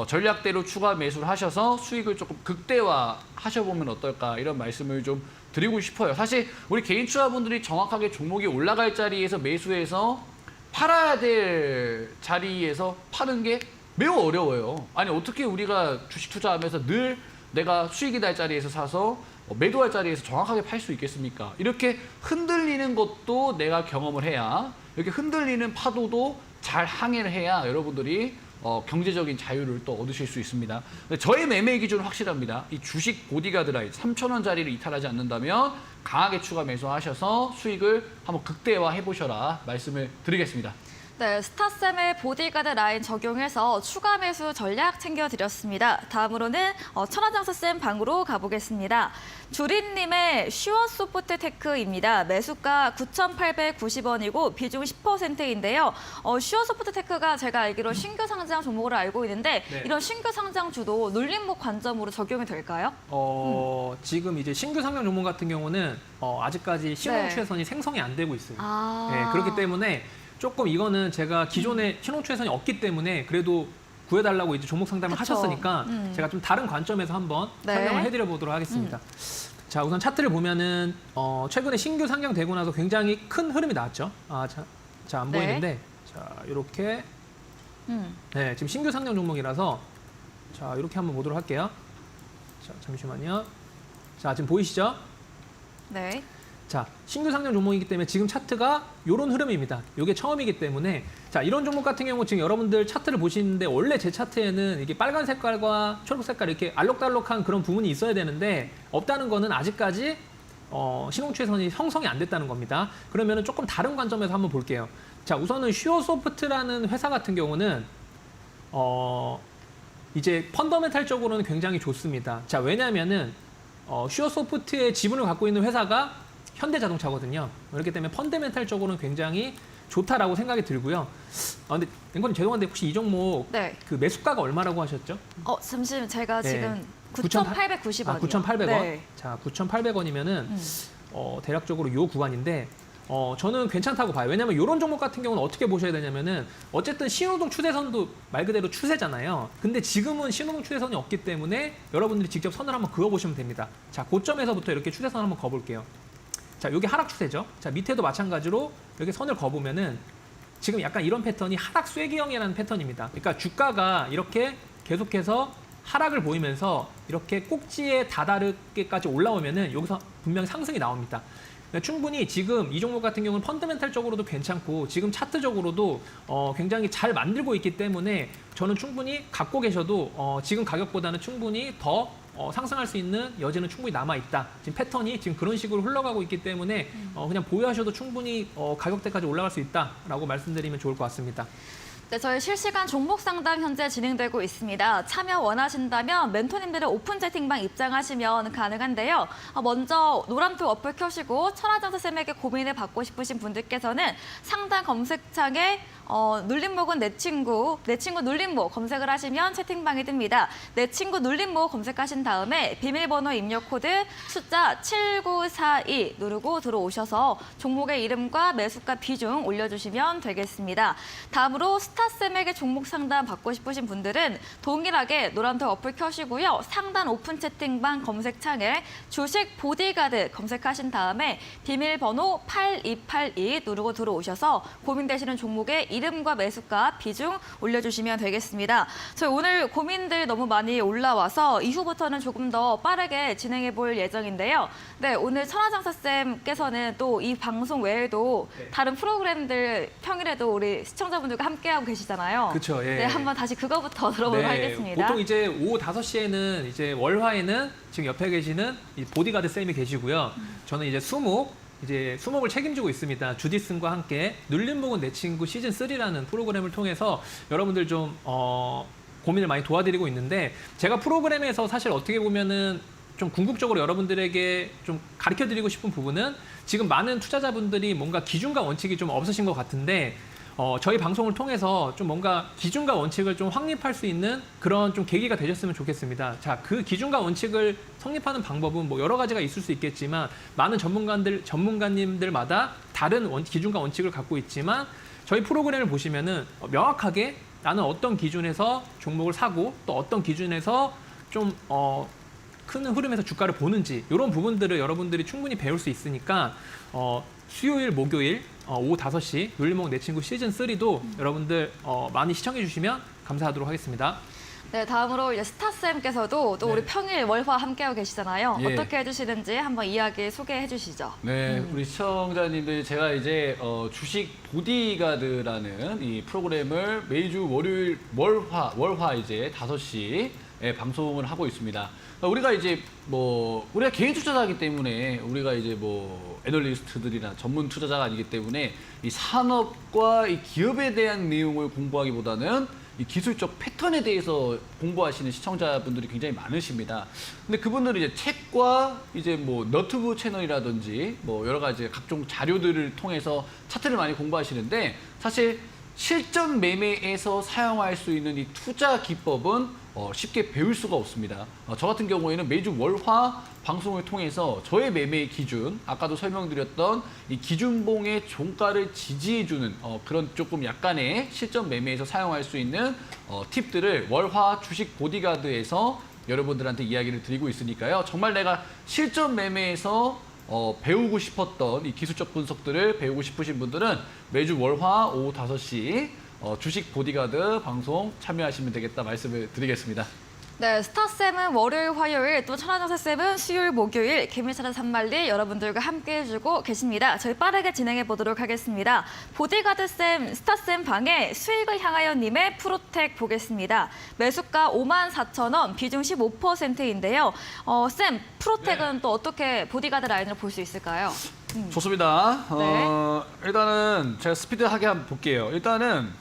전략대로 추가 매수를 하셔서 수익을 조금 극대화 하셔보면 어떨까 이런 말씀을 좀 드리고 싶어요. 사실 우리 개인 투자분들이 정확하게 종목이 올라갈 자리에서 매수해서 팔아야 될 자리에서 파는 게 매우 어려워요. 아니 어떻게 우리가 주식 투자하면서 늘 내가 수익이 날 자리에서 사서 매도할 자리에서 정확하게 팔 수 있겠습니까? 이렇게 흔들리는 것도 내가 경험을 해야 이렇게 흔들리는 파도도 잘 항해를 해야 여러분들이 경제적인 자유를 또 얻으실 수 있습니다. 저의 매매 기준은 확실합니다. 이 주식 보디가드 라인 3,000원짜리를 이탈하지 않는다면 강하게 추가 매수하셔서 수익을 한번 극대화 해보셔라 말씀을 드리겠습니다. 네, 스타쌤의 보디가드 라인 적용해서 추가 매수 전략 챙겨드렸습니다. 다음으로는 천하장사쌤 방으로 가보겠습니다. 주린님의 슈어소프트테크입니다. 매수가 9,890원이고 비중 10%인데요. 슈어소프트테크가 제가 알기로 신규 상장 종목으로 알고 있는데 네. 이런 신규 상장주도 눌림목 관점으로 적용이 될까요? 지금 이제 신규 상장 종목 같은 경우는 아직까지 신흥 네. 추세선이 생성이 안 되고 있어요. 아. 네, 그렇기 때문에 조금 이거는 제가 기존에 신흥 추세선이 없기 때문에 그래도 구해달라고 이제 종목 상담을 그쵸. 하셨으니까 제가 좀 다른 관점에서 한번 네. 설명을 해드려 보도록 하겠습니다. 자, 우선 차트를 보면은 최근에 신규 상장되고 나서 굉장히 큰 흐름이 나왔죠. 자, 안 네. 보이는데 자, 이렇게 네, 지금 신규 상장 종목이라서 자, 이렇게 한번 보도록 할게요. 자, 잠시만요. 자, 지금 보이시죠? 네. 자, 신규 상장 종목이기 때문에 지금 차트가 이런 흐름입니다. 이게 처음이기 때문에 자, 이런 종목 같은 경우 지금 여러분들 차트를 보시는데 원래 제 차트에는 이게 빨간 색깔과 초록 색깔 이렇게 알록달록한 그런 부분이 있어야 되는데 없다는 거는 아직까지 신흥 추세선이 형성이 안 됐다는 겁니다. 그러면은 조금 다른 관점에서 한번 볼게요. 자, 우선은 슈어소프트라는 회사 같은 경우는 이제 펀더멘탈적으로는 굉장히 좋습니다. 자, 왜냐면은 슈어소프트의 지분을 갖고 있는 회사가 현대자동차거든요. 그렇기 때문에 펀더멘탈적으로는 굉장히 좋다라고 생각이 들고요. 근데 앵커님 죄송한데 혹시 이 종목 네. 그 매수가가 얼마라고 하셨죠? 잠시만 제가 네. 지금 9,890원이요. 9,800원. 네. 자, 9,800원이면은 대략적으로 요 구간인데 저는 괜찮다고 봐요. 왜냐하면 이런 종목 같은 경우는 어떻게 보셔야 되냐면은 어쨌든 신호등 추세선도 말 그대로 추세잖아요. 근데 지금은 신호등 추세선이 없기 때문에 여러분들이 직접 선을 한번 그어보시면 됩니다. 자, 고점에서부터 이렇게 추세선 한번 그어볼게요. 자, 여기 하락 추세죠. 자, 밑에도 마찬가지로 이렇게 선을 그어보면은 지금 약간 이런 패턴이 하락 쐐기형이라는 패턴입니다. 그러니까 주가가 이렇게 계속해서 하락을 보이면서 이렇게 꼭지에 다다르게까지 올라오면은 여기서 분명히 상승이 나옵니다. 그러니까 충분히 지금 이 종목 같은 경우는 펀더멘탈적으로도 괜찮고 지금 차트적으로도 굉장히 잘 만들고 있기 때문에 저는 충분히 갖고 계셔도 지금 가격보다는 충분히 더 상승할 수 있는 여지는 충분히 남아 있다. 지금 패턴이 지금 그런 식으로 흘러가고 있기 때문에 그냥 보유하셔도 충분히 가격대까지 올라갈 수 있다라고 말씀드리면 좋을 것 같습니다. 네, 저희 실시간 종목 상담 현재 진행되고 있습니다. 참여 원하신다면 멘토님들의 오픈 채팅방 입장하시면 가능한데요. 먼저 노란표 어플 켜시고 천하장사쌤에게 고민을 받고 싶으신 분들께서는 상단 검색창에 눌림목은 내 친구 눌림목 검색을 하시면 채팅방이 뜹니다. 내 친구 눌림목 검색하신 다음에 비밀번호 입력 코드 숫자 7942 누르고 들어오셔서 종목의 이름과 매수가 비중 올려주시면 되겠습니다. 다음으로 스타쌤에게 종목 상담 받고 싶으신 분들은 동일하게 노란색 어플 켜시고요. 상단 오픈 채팅방 검색창에 주식 보디가드 검색하신 다음에 비밀번호 8282 누르고 들어오셔서 고민되시는 종목의 이름과 매수가 비중 올려주시면 되겠습니다. 저희 오늘 고민들 너무 많이 올라와서 이후부터는 조금 더 빠르게 진행해 볼 예정인데요. 네, 오늘 천하장사쌤께서는 또 이 방송 외에도 다른 프로그램들 평일에도 우리 시청자분들과 함께하고 계시잖아요. 그렇죠. 예. 네, 한번 다시 그거부터 들어보도록 하겠습니다. 보통 이제 오후 5시에는 이제 월화에는 지금 옆에 계시는 이 보디가드 쌤이 계시고요. 저는 이제 수목을 책임지고 있습니다. 주디슨과 함께 눌림목은 내 친구 시즌 3라는 프로그램을 통해서 여러분들 좀 고민을 많이 도와드리고 있는데 제가 프로그램에서 사실 어떻게 보면은 좀 궁극적으로 여러분들에게 좀 가르쳐드리고 싶은 부분은 지금 많은 투자자분들이 뭔가 기준과 원칙이 좀 없으신 것 같은데 저희 방송을 통해서 좀 뭔가 기준과 원칙을 좀 확립할 수 있는 그런 좀 계기가 되셨으면 좋겠습니다. 자, 그 기준과 원칙을 성립하는 방법은 뭐 여러 가지가 있을 수 있겠지만 많은 전문가님들마다 다른 기준과 원칙을 갖고 있지만 저희 프로그램을 보시면은 명확하게 나는 어떤 기준에서 종목을 사고 또 어떤 기준에서 좀 큰 흐름에서 주가를 보는지 이런 부분들을 여러분들이 충분히 배울 수 있으니까 수요일, 목요일 오후 5시 눌림목 내 친구 시즌 3도 여러분들 많이 시청해 주시면 감사하도록 하겠습니다. 네, 다음으로 이제 스타쌤께서도 또 우리 평일 월화 함께하고 계시잖아요. 예. 어떻게 해주시는지 한번 이야기 소개해 주시죠. 네, 우리 시청자님들 제가 이제 주식 보디가드라는 이 프로그램을 매주 월화 이제 5시에 방송을 하고 있습니다. 우리가 이제 우리가 개인 투자자이기 때문에 우리가 이제 애널리스트들이나 전문 투자자가 아니기 때문에 이 산업과 이 기업에 대한 내용을 공부하기보다는 이 기술적 패턴에 대해서 공부하시는 시청자분들이 굉장히 많으십니다. 근데 그분들은 이제 책과 이제 너튜브 채널이라든지 여러 가지 각종 자료들을 통해서 차트를 많이 공부하시는데 사실 실전 매매에서 사용할 수 있는 이 투자 기법은 쉽게 배울 수가 없습니다. 저 같은 경우에는 매주 월화 방송을 통해서 저의 매매 기준, 아까도 설명드렸던 이 기준봉의 종가를 지지해주는 그런 조금 약간의 실전 매매에서 사용할 수 있는 팁들을 월화 주식 보디가드에서 여러분들한테 이야기를 드리고 있으니까요. 정말 내가 실전 매매에서 배우고 싶었던 이 기술적 분석들을 배우고 싶으신 분들은 매주 월화 오후 5시 주식 보디가드 방송 참여하시면 되겠다 말씀을 드리겠습니다. 네, 스타쌤은 월요일, 화요일, 또 천하장사쌤은 수요일, 목요일, 개미차자 산말리 여러분들과 함께 해주고 계십니다. 저희 빠르게 진행해 보도록 하겠습니다. 보디가드쌤, 스타쌤 방에 수익을 향하여님의 프로텍 보겠습니다. 매수가 54,000원, 비중 15%인데요. 쌤, 프로텍은 또 어떻게 보디가드 라인으로 볼 수 있을까요? 좋습니다. 네. 일단은 제가 스피드하게 한번 볼게요. 일단은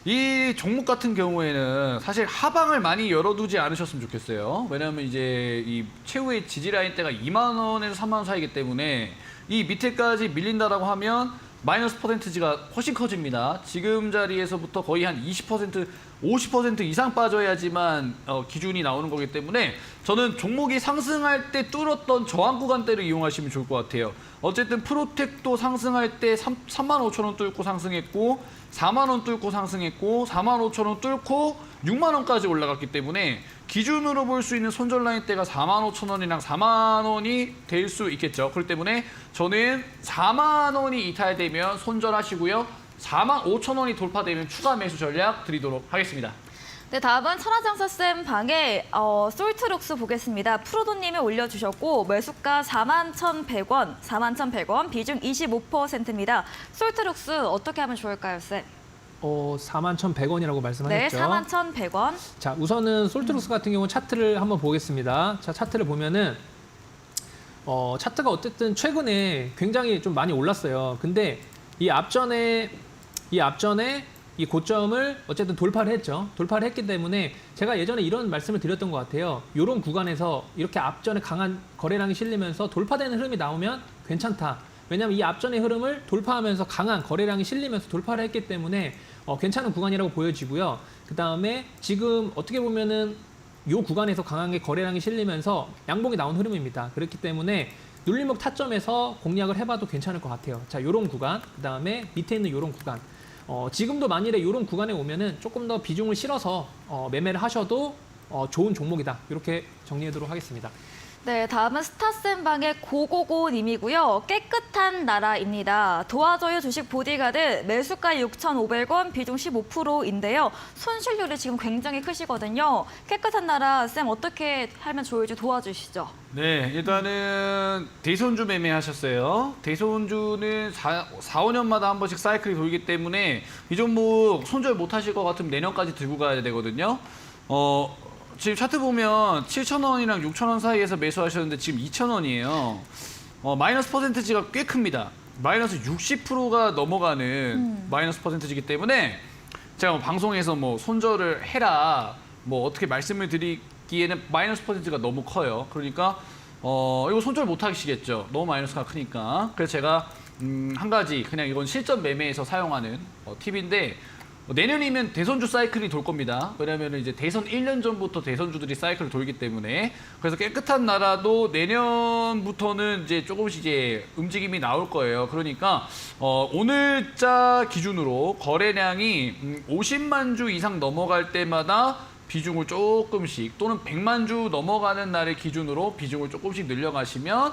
이 종목 같은 경우에는 사실 하방을 많이 열어두지 않으셨으면 좋겠어요. 왜냐하면 이제 이 최후의 지지 라인대가 2만 원에서 3만 원 사이기 때문에 이 밑에까지 밀린다라고 하면 마이너스 퍼센티지가 훨씬 커집니다. 지금 자리에서부터 거의 한 20%, 50% 이상 빠져야지만 기준이 나오는 거기 때문에 저는 종목이 상승할 때 뚫었던 저항 구간대를 이용하시면 좋을 것 같아요. 어쨌든 프로텍도 상승할 때 35,000원 뚫고 상승했고 4만 원 뚫고 상승했고 4만 5천 원 뚫고 6만 원까지 올라갔기 때문에 기준으로 볼 수 있는 손절 라인대가 4만 5천 원이랑 4만 원이 될 수 있겠죠. 그렇기 때문에 저는 4만 원이 이탈되면 손절하시고요. 4만 5천 원이 돌파되면 추가 매수 전략 드리도록 하겠습니다. 네, 다음은 천하장사쌤 방에 솔트룩스 보겠습니다. 프로도님이 올려주셨고 매수가 41,100원, 41,100원, 비중 25%입니다. 솔트룩스 어떻게 하면 좋을까요, 쌤? 41,100원이라고 네, 말씀하셨죠? 41,100원. 자, 우선은 솔트룩스 같은 경우 차트를 한번 보겠습니다. 자, 차트를 보면은 차트가 어쨌든 최근에 굉장히 좀 많이 올랐어요. 근데 이 앞전에 이 고점을 어쨌든 돌파를 했죠. 돌파를 했기 때문에 제가 예전에 이런 말씀을 드렸던 것 같아요. 이런 구간에서 이렇게 앞전에 강한 거래량이 실리면서 돌파되는 흐름이 나오면 괜찮다. 왜냐하면 이 앞전의 흐름을 돌파하면서 강한 거래량이 실리면서 돌파를 했기 때문에 괜찮은 구간이라고 보여지고요. 그 다음에 지금 어떻게 보면은 이 구간에서 강하게 거래량이 실리면서 양봉이 나온 흐름입니다. 그렇기 때문에 눌림목 타점에서 공략을 해봐도 괜찮을 것 같아요. 자, 이런 구간, 그 다음에 밑에 있는 이런 구간. 지금도 만일에 이런 구간에 오면은 조금 더 비중을 실어서 매매를 하셔도 좋은 종목이다. 이렇게 정리하도록 하겠습니다. 네, 다음은 스타쌤 방의 고고고님이고요. 깨끗한 나라입니다. 도와줘요 주식 보디가드 매수가 6,500원, 비중 15%인데요. 손실률이 지금 굉장히 크시거든요. 깨끗한 나라 쌤 어떻게 하면 좋을지 도와주시죠. 네, 일단은 대손주 매매하셨어요. 대손주는 4~5년마다 한 번씩 사이클이 돌기 때문에 이 종목 손절 못 하실 것 같으면 내년까지 들고 가야 되거든요. 지금 차트 보면 7,000원이랑 6,000원 사이에서 매수하셨는데 지금 2,000원이에요. 마이너스 퍼센티지가 꽤 큽니다. 마이너스 60%가 넘어가는 마이너스 퍼센티지이기 때문에 제가 뭐 방송에서 뭐 손절을 해라 뭐 어떻게 말씀을 드리기에는 마이너스 퍼센티지가 너무 커요. 그러니까 이거 손절 못 하시겠죠. 너무 마이너스가 크니까. 그래서 제가 한 가지 그냥 이건 실전 매매에서 사용하는 팁인데 내년이면 대선주 사이클이 돌 겁니다. 왜냐하면 이제 대선 1년 전부터 대선주들이 사이클을 돌기 때문에 그래서 깨끗한 나라도 내년부터는 이제 조금씩 이제 움직임이 나올 거예요. 그러니까 오늘자 기준으로 거래량이 50만 주 이상 넘어갈 때마다 비중을 조금씩 또는 100만 주 넘어가는 날을 기준으로 비중을 조금씩 늘려가시면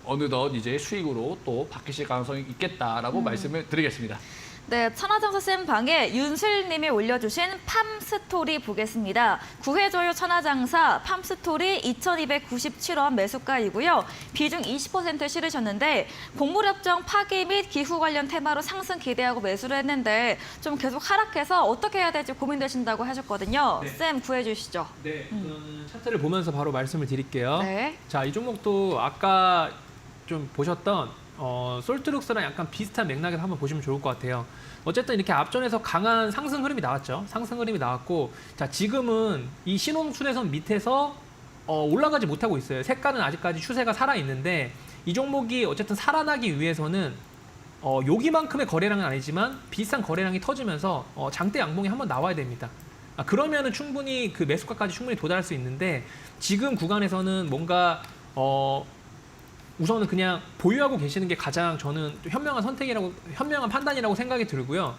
어느덧 이제 수익으로 또 바뀌실 가능성이 있겠다라고 말씀을 드리겠습니다. 네, 천하장사쌤 방에 윤슬님이 올려주신 팜스토리 보겠습니다. 구해줘요 천하장사 팜스토리 2,297원 매수가이고요. 비중 20% 실으셨는데 곡물협정 파기 및 기후 관련 테마로 상승 기대하고 매수를 했는데 좀 계속 하락해서 어떻게 해야 될지 고민되신다고 하셨거든요. 네. 쌤 구해주시죠. 네, 저는 차트를 보면서 바로 말씀을 드릴게요. 네. 자, 이 종목도 아까 좀 보셨던 솔트룩스랑 약간 비슷한 맥락에서 한번 보시면 좋을 것 같아요. 어쨌든 이렇게 앞전에서 강한 상승 흐름이 나왔죠. 상승 흐름이 나왔고, 자, 지금은 이 신홍출해선 밑에서 올라가지 못하고 있어요. 색깔은 아직까지 추세가 살아있는데 이 종목이 어쨌든 살아나기 위해서는 여기만큼의 거래량은 아니지만 비슷한 거래량이 터지면서 장대 양봉이 한번 나와야 됩니다. 그러면은 충분히 그 매수가까지 충분히 도달할 수 있는데 지금 구간에서는 뭔가 우선은 그냥 보유하고 계시는 게 가장 저는 현명한 선택이라고, 현명한 판단이라고 생각이 들고요.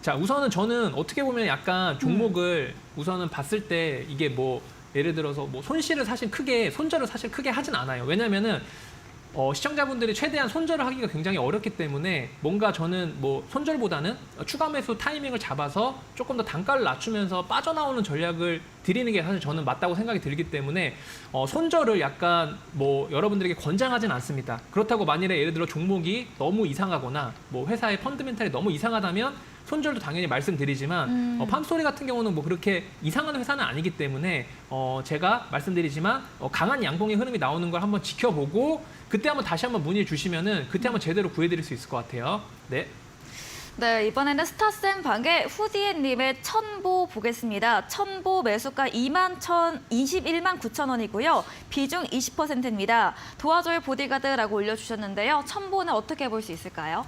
자, 우선은 저는 어떻게 보면 약간 종목을 우선은 봤을 때 이게 뭐 예를 들어서 뭐 손절을 사실 크게 하진 않아요. 왜냐면은 시청자분들이 최대한 손절을 하기가 굉장히 어렵기 때문에 뭔가 저는 뭐 손절보다는 추가 매수 타이밍을 잡아서 조금 더 단가를 낮추면서 빠져나오는 전략을 드리는 게 사실 저는 맞다고 생각이 들기 때문에 손절을 약간 뭐 여러분들에게 권장하진 않습니다. 그렇다고 만일에 예를 들어 종목이 너무 이상하거나 뭐 회사의 펀드멘탈이 너무 이상하다면 손절도 당연히 말씀드리지만 팜스토리 같은 경우는 뭐 그렇게 이상한 회사는 아니기 때문에 제가 말씀드리지만 강한 양봉의 흐름이 나오는 걸 한번 지켜보고 그때 한번 다시 한번 문의 주시면은 그때 한번 제대로 구해드릴 수 있을 것 같아요. 네. 네, 이번에는 스타쌤 방에 후디엔님의 천보 보겠습니다. 천보 매수가 21만 9천 원이고요. 비중 20%입니다. 도와줘요 보디가드라고 올려주셨는데요. 천보는 어떻게 볼 수 있을까요?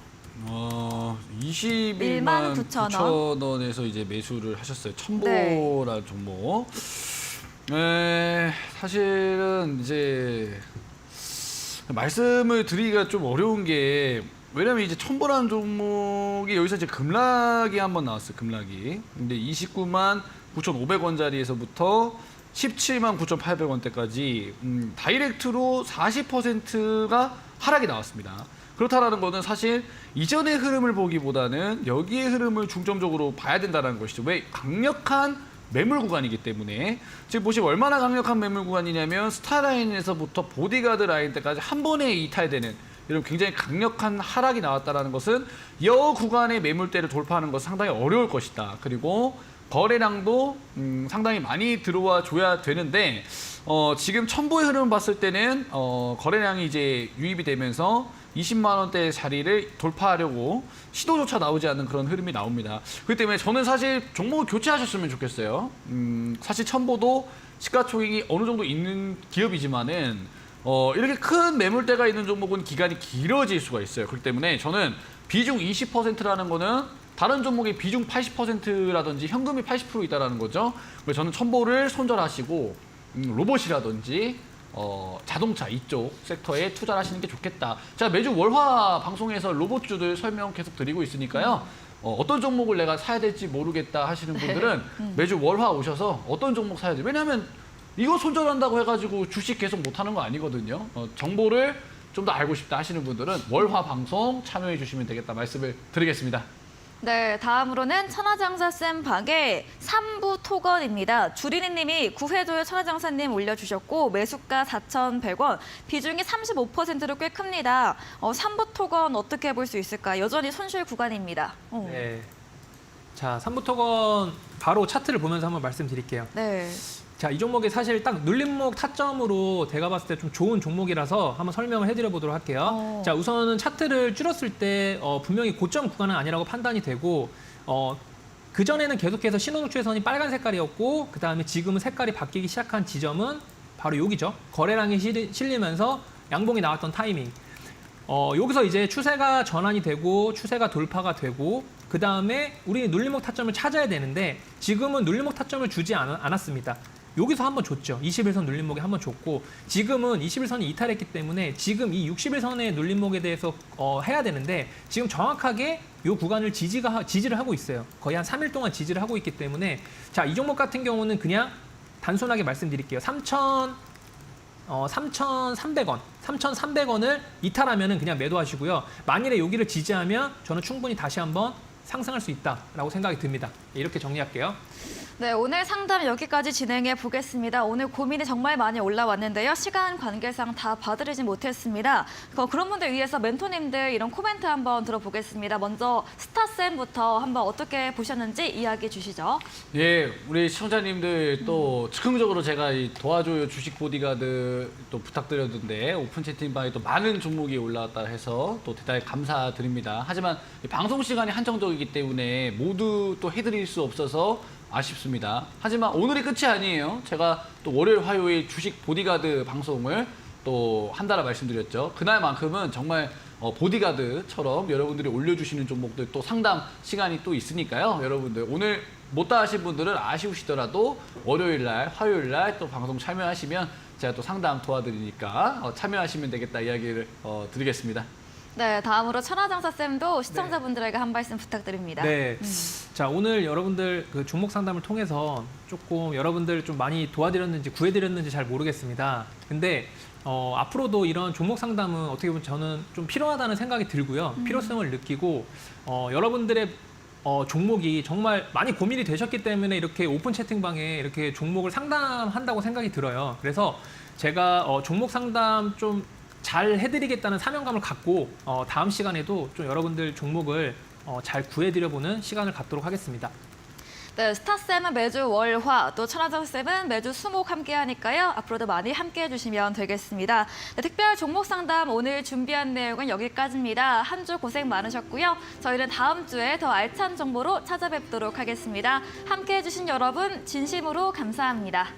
21만 9천 원에서 이제 매수를 하셨어요. 천보라는 종목. 사실은 이제 말씀을 드리기가 좀 어려운 게 왜냐면 이제 천보라는 종목이 여기서 이제 급락이 한번 나왔어요. 급락이. 근데 29만 9,500원짜리에서부터 17만 9,800원대까지 다이렉트로 40%가 하락이 나왔습니다. 그렇다라는 거는 사실 이전의 흐름을 보기보다는 여기의 흐름을 중점적으로 봐야 된다는 것이죠. 왜 강력한 매물 구간이기 때문에 지금 보시면 얼마나 강력한 매물 구간이냐면 스타라인에서부터 보디가드 라인 때까지 한 번에 이탈되는 이런 굉장히 강력한 하락이 나왔다는 것은 이 구간의 매물대를 돌파하는 것은 상당히 어려울 것이다. 그리고 거래량도 상당히 많이 들어와 줘야 되는데 지금 첨보의 흐름을 봤을 때는 거래량이 이제 유입이 되면서 20만 원대 자리를 돌파하려고 시도조차 나오지 않는 그런 흐름이 나옵니다. 그렇기 때문에 저는 사실 종목을 교체하셨으면 좋겠어요. 사실 첨보도 시가총액이 어느 정도 있는 기업이지만은 이렇게 큰 매물대가 있는 종목은 기간이 길어질 수가 있어요. 그렇기 때문에 저는 비중 20%라는 거는 다른 종목의 비중 80%라든지 현금이 80% 있다는 거죠. 그래서 저는 첨보를 손절하시고 로봇이라든지 자동차 이쪽 섹터에 투자를 하시는 게 좋겠다. 제가 매주 월화 방송에서 로봇주들 설명 계속 드리고 있으니까요. 어떤 종목을 내가 사야 될지 모르겠다 하시는 분들은 매주 월화 오셔서 어떤 종목 사야 돼. 왜냐하면 이거 손절한다고 해가지고 주식 계속 못하는 거 아니거든요. 정보를 좀 더 알고 싶다 하시는 분들은 월화 방송 참여해 주시면 되겠다 말씀을 드리겠습니다. 네, 다음으로는 천하장사쌤 박의 3부 토건입니다. 주리니님이 9회도에 천하장사님 올려주셨고 매수가 4,100원, 비중이 35%로 꽤 큽니다. 3부 토건 어떻게 볼 수 있을까? 여전히 손실 구간입니다. 네. 자, 3부 토건 바로 차트를 보면서 한번 말씀드릴게요. 네. 자, 이 종목이 사실 딱 눌림목 타점으로 제가 봤을 때 좀 좋은 종목이라서 한번 설명을 해드려 보도록 할게요. 자, 우선은 차트를 줄였을 때 분명히 고점 구간은 아니라고 판단이 되고 그전에는 계속해서 신호등 추세선이 빨간 색깔이었고 그다음에 지금은 색깔이 바뀌기 시작한 지점은 바로 여기죠. 거래량이 실리면서 양봉이 나왔던 타이밍. 여기서 이제 추세가 전환이 되고 추세가 돌파가 되고 그다음에 우리 눌림목 타점을 찾아야 되는데 지금은 눌림목 타점을 주지 않았습니다. 여기서 한번 줬죠. 21선 눌림목에 한번 줬고 지금은 21선이 이탈했기 때문에 지금 이 61선의 눌림목에 대해서 해야 되는데 지금 정확하게 이 구간을 지지를 하고 있어요. 거의 한 3일 동안 지지를 하고 있기 때문에 자, 이 종목 같은 경우는 그냥 단순하게 말씀드릴게요. 3,300원, 3,300원을 이탈하면은 그냥 매도하시고요. 만일에 여기를 지지하면 저는 충분히 다시 한번 상승할 수 있다라고 생각이 듭니다. 이렇게 정리할게요. 네, 오늘 상담 여기까지 진행해 보겠습니다. 오늘 고민이 정말 많이 올라왔는데요. 시간 관계상 다 봐드리지 못했습니다. 그런 분들 위해서 멘토님들 이런 코멘트 한번 들어보겠습니다. 먼저 스타쌤부터 한번 어떻게 보셨는지 이야기 주시죠. 예, 우리 시청자님들 또 즉흥적으로 제가 이 도와줘요 주식 보디가드 또 부탁드렸는데 오픈 채팅방에 또 많은 종목이 올라왔다 해서 또 대단히 감사드립니다. 하지만 이 방송 시간이 한정적이기 때문에 모두 또 해드릴 수 없어서 아쉽습니다. 하지만 오늘이 끝이 아니에요. 제가 또 월요일, 화요일 주식 보디가드 방송을 또 한다라 말씀드렸죠. 그날만큼은 정말 보디가드처럼 여러분들이 올려주시는 종목들 또 상담 시간이 또 있으니까요. 여러분들 오늘 못다 하신 분들은 아쉬우시더라도 월요일 날, 화요일 날 또 방송 참여하시면 제가 또 상담 도와드리니까 참여하시면 되겠다 이야기를 드리겠습니다. 네, 다음으로 천하장사쌤도 시청자분들에게 한 말씀 부탁드립니다. 네. 자, 오늘 여러분들 그 종목 상담을 통해서 조금 여러분들 좀 많이 도와드렸는지 구해드렸는지 잘 모르겠습니다. 근데 앞으로도 이런 종목 상담은 어떻게 보면 저는 좀 필요하다는 생각이 들고요. 필요성을 느끼고 여러분들의 종목이 정말 많이 고민이 되셨기 때문에 이렇게 오픈 채팅방에 이렇게 종목을 상담한다고 생각이 들어요. 그래서 제가 종목 상담 좀 잘 해드리겠다는 사명감을 갖고 다음 시간에도 좀 여러분들 종목을 잘 구해드려보는 시간을 갖도록 하겠습니다. 네, 스타쌤은 매주 월화, 또 천하장쌤은 매주 수목 함께 하니까요. 앞으로도 많이 함께 해주시면 되겠습니다. 네, 특별 종목 상담 오늘 준비한 내용은 여기까지입니다. 한 주 고생 많으셨고요. 저희는 다음 주에 더 알찬 정보로 찾아뵙도록 하겠습니다. 함께 해주신 여러분 진심으로 감사합니다.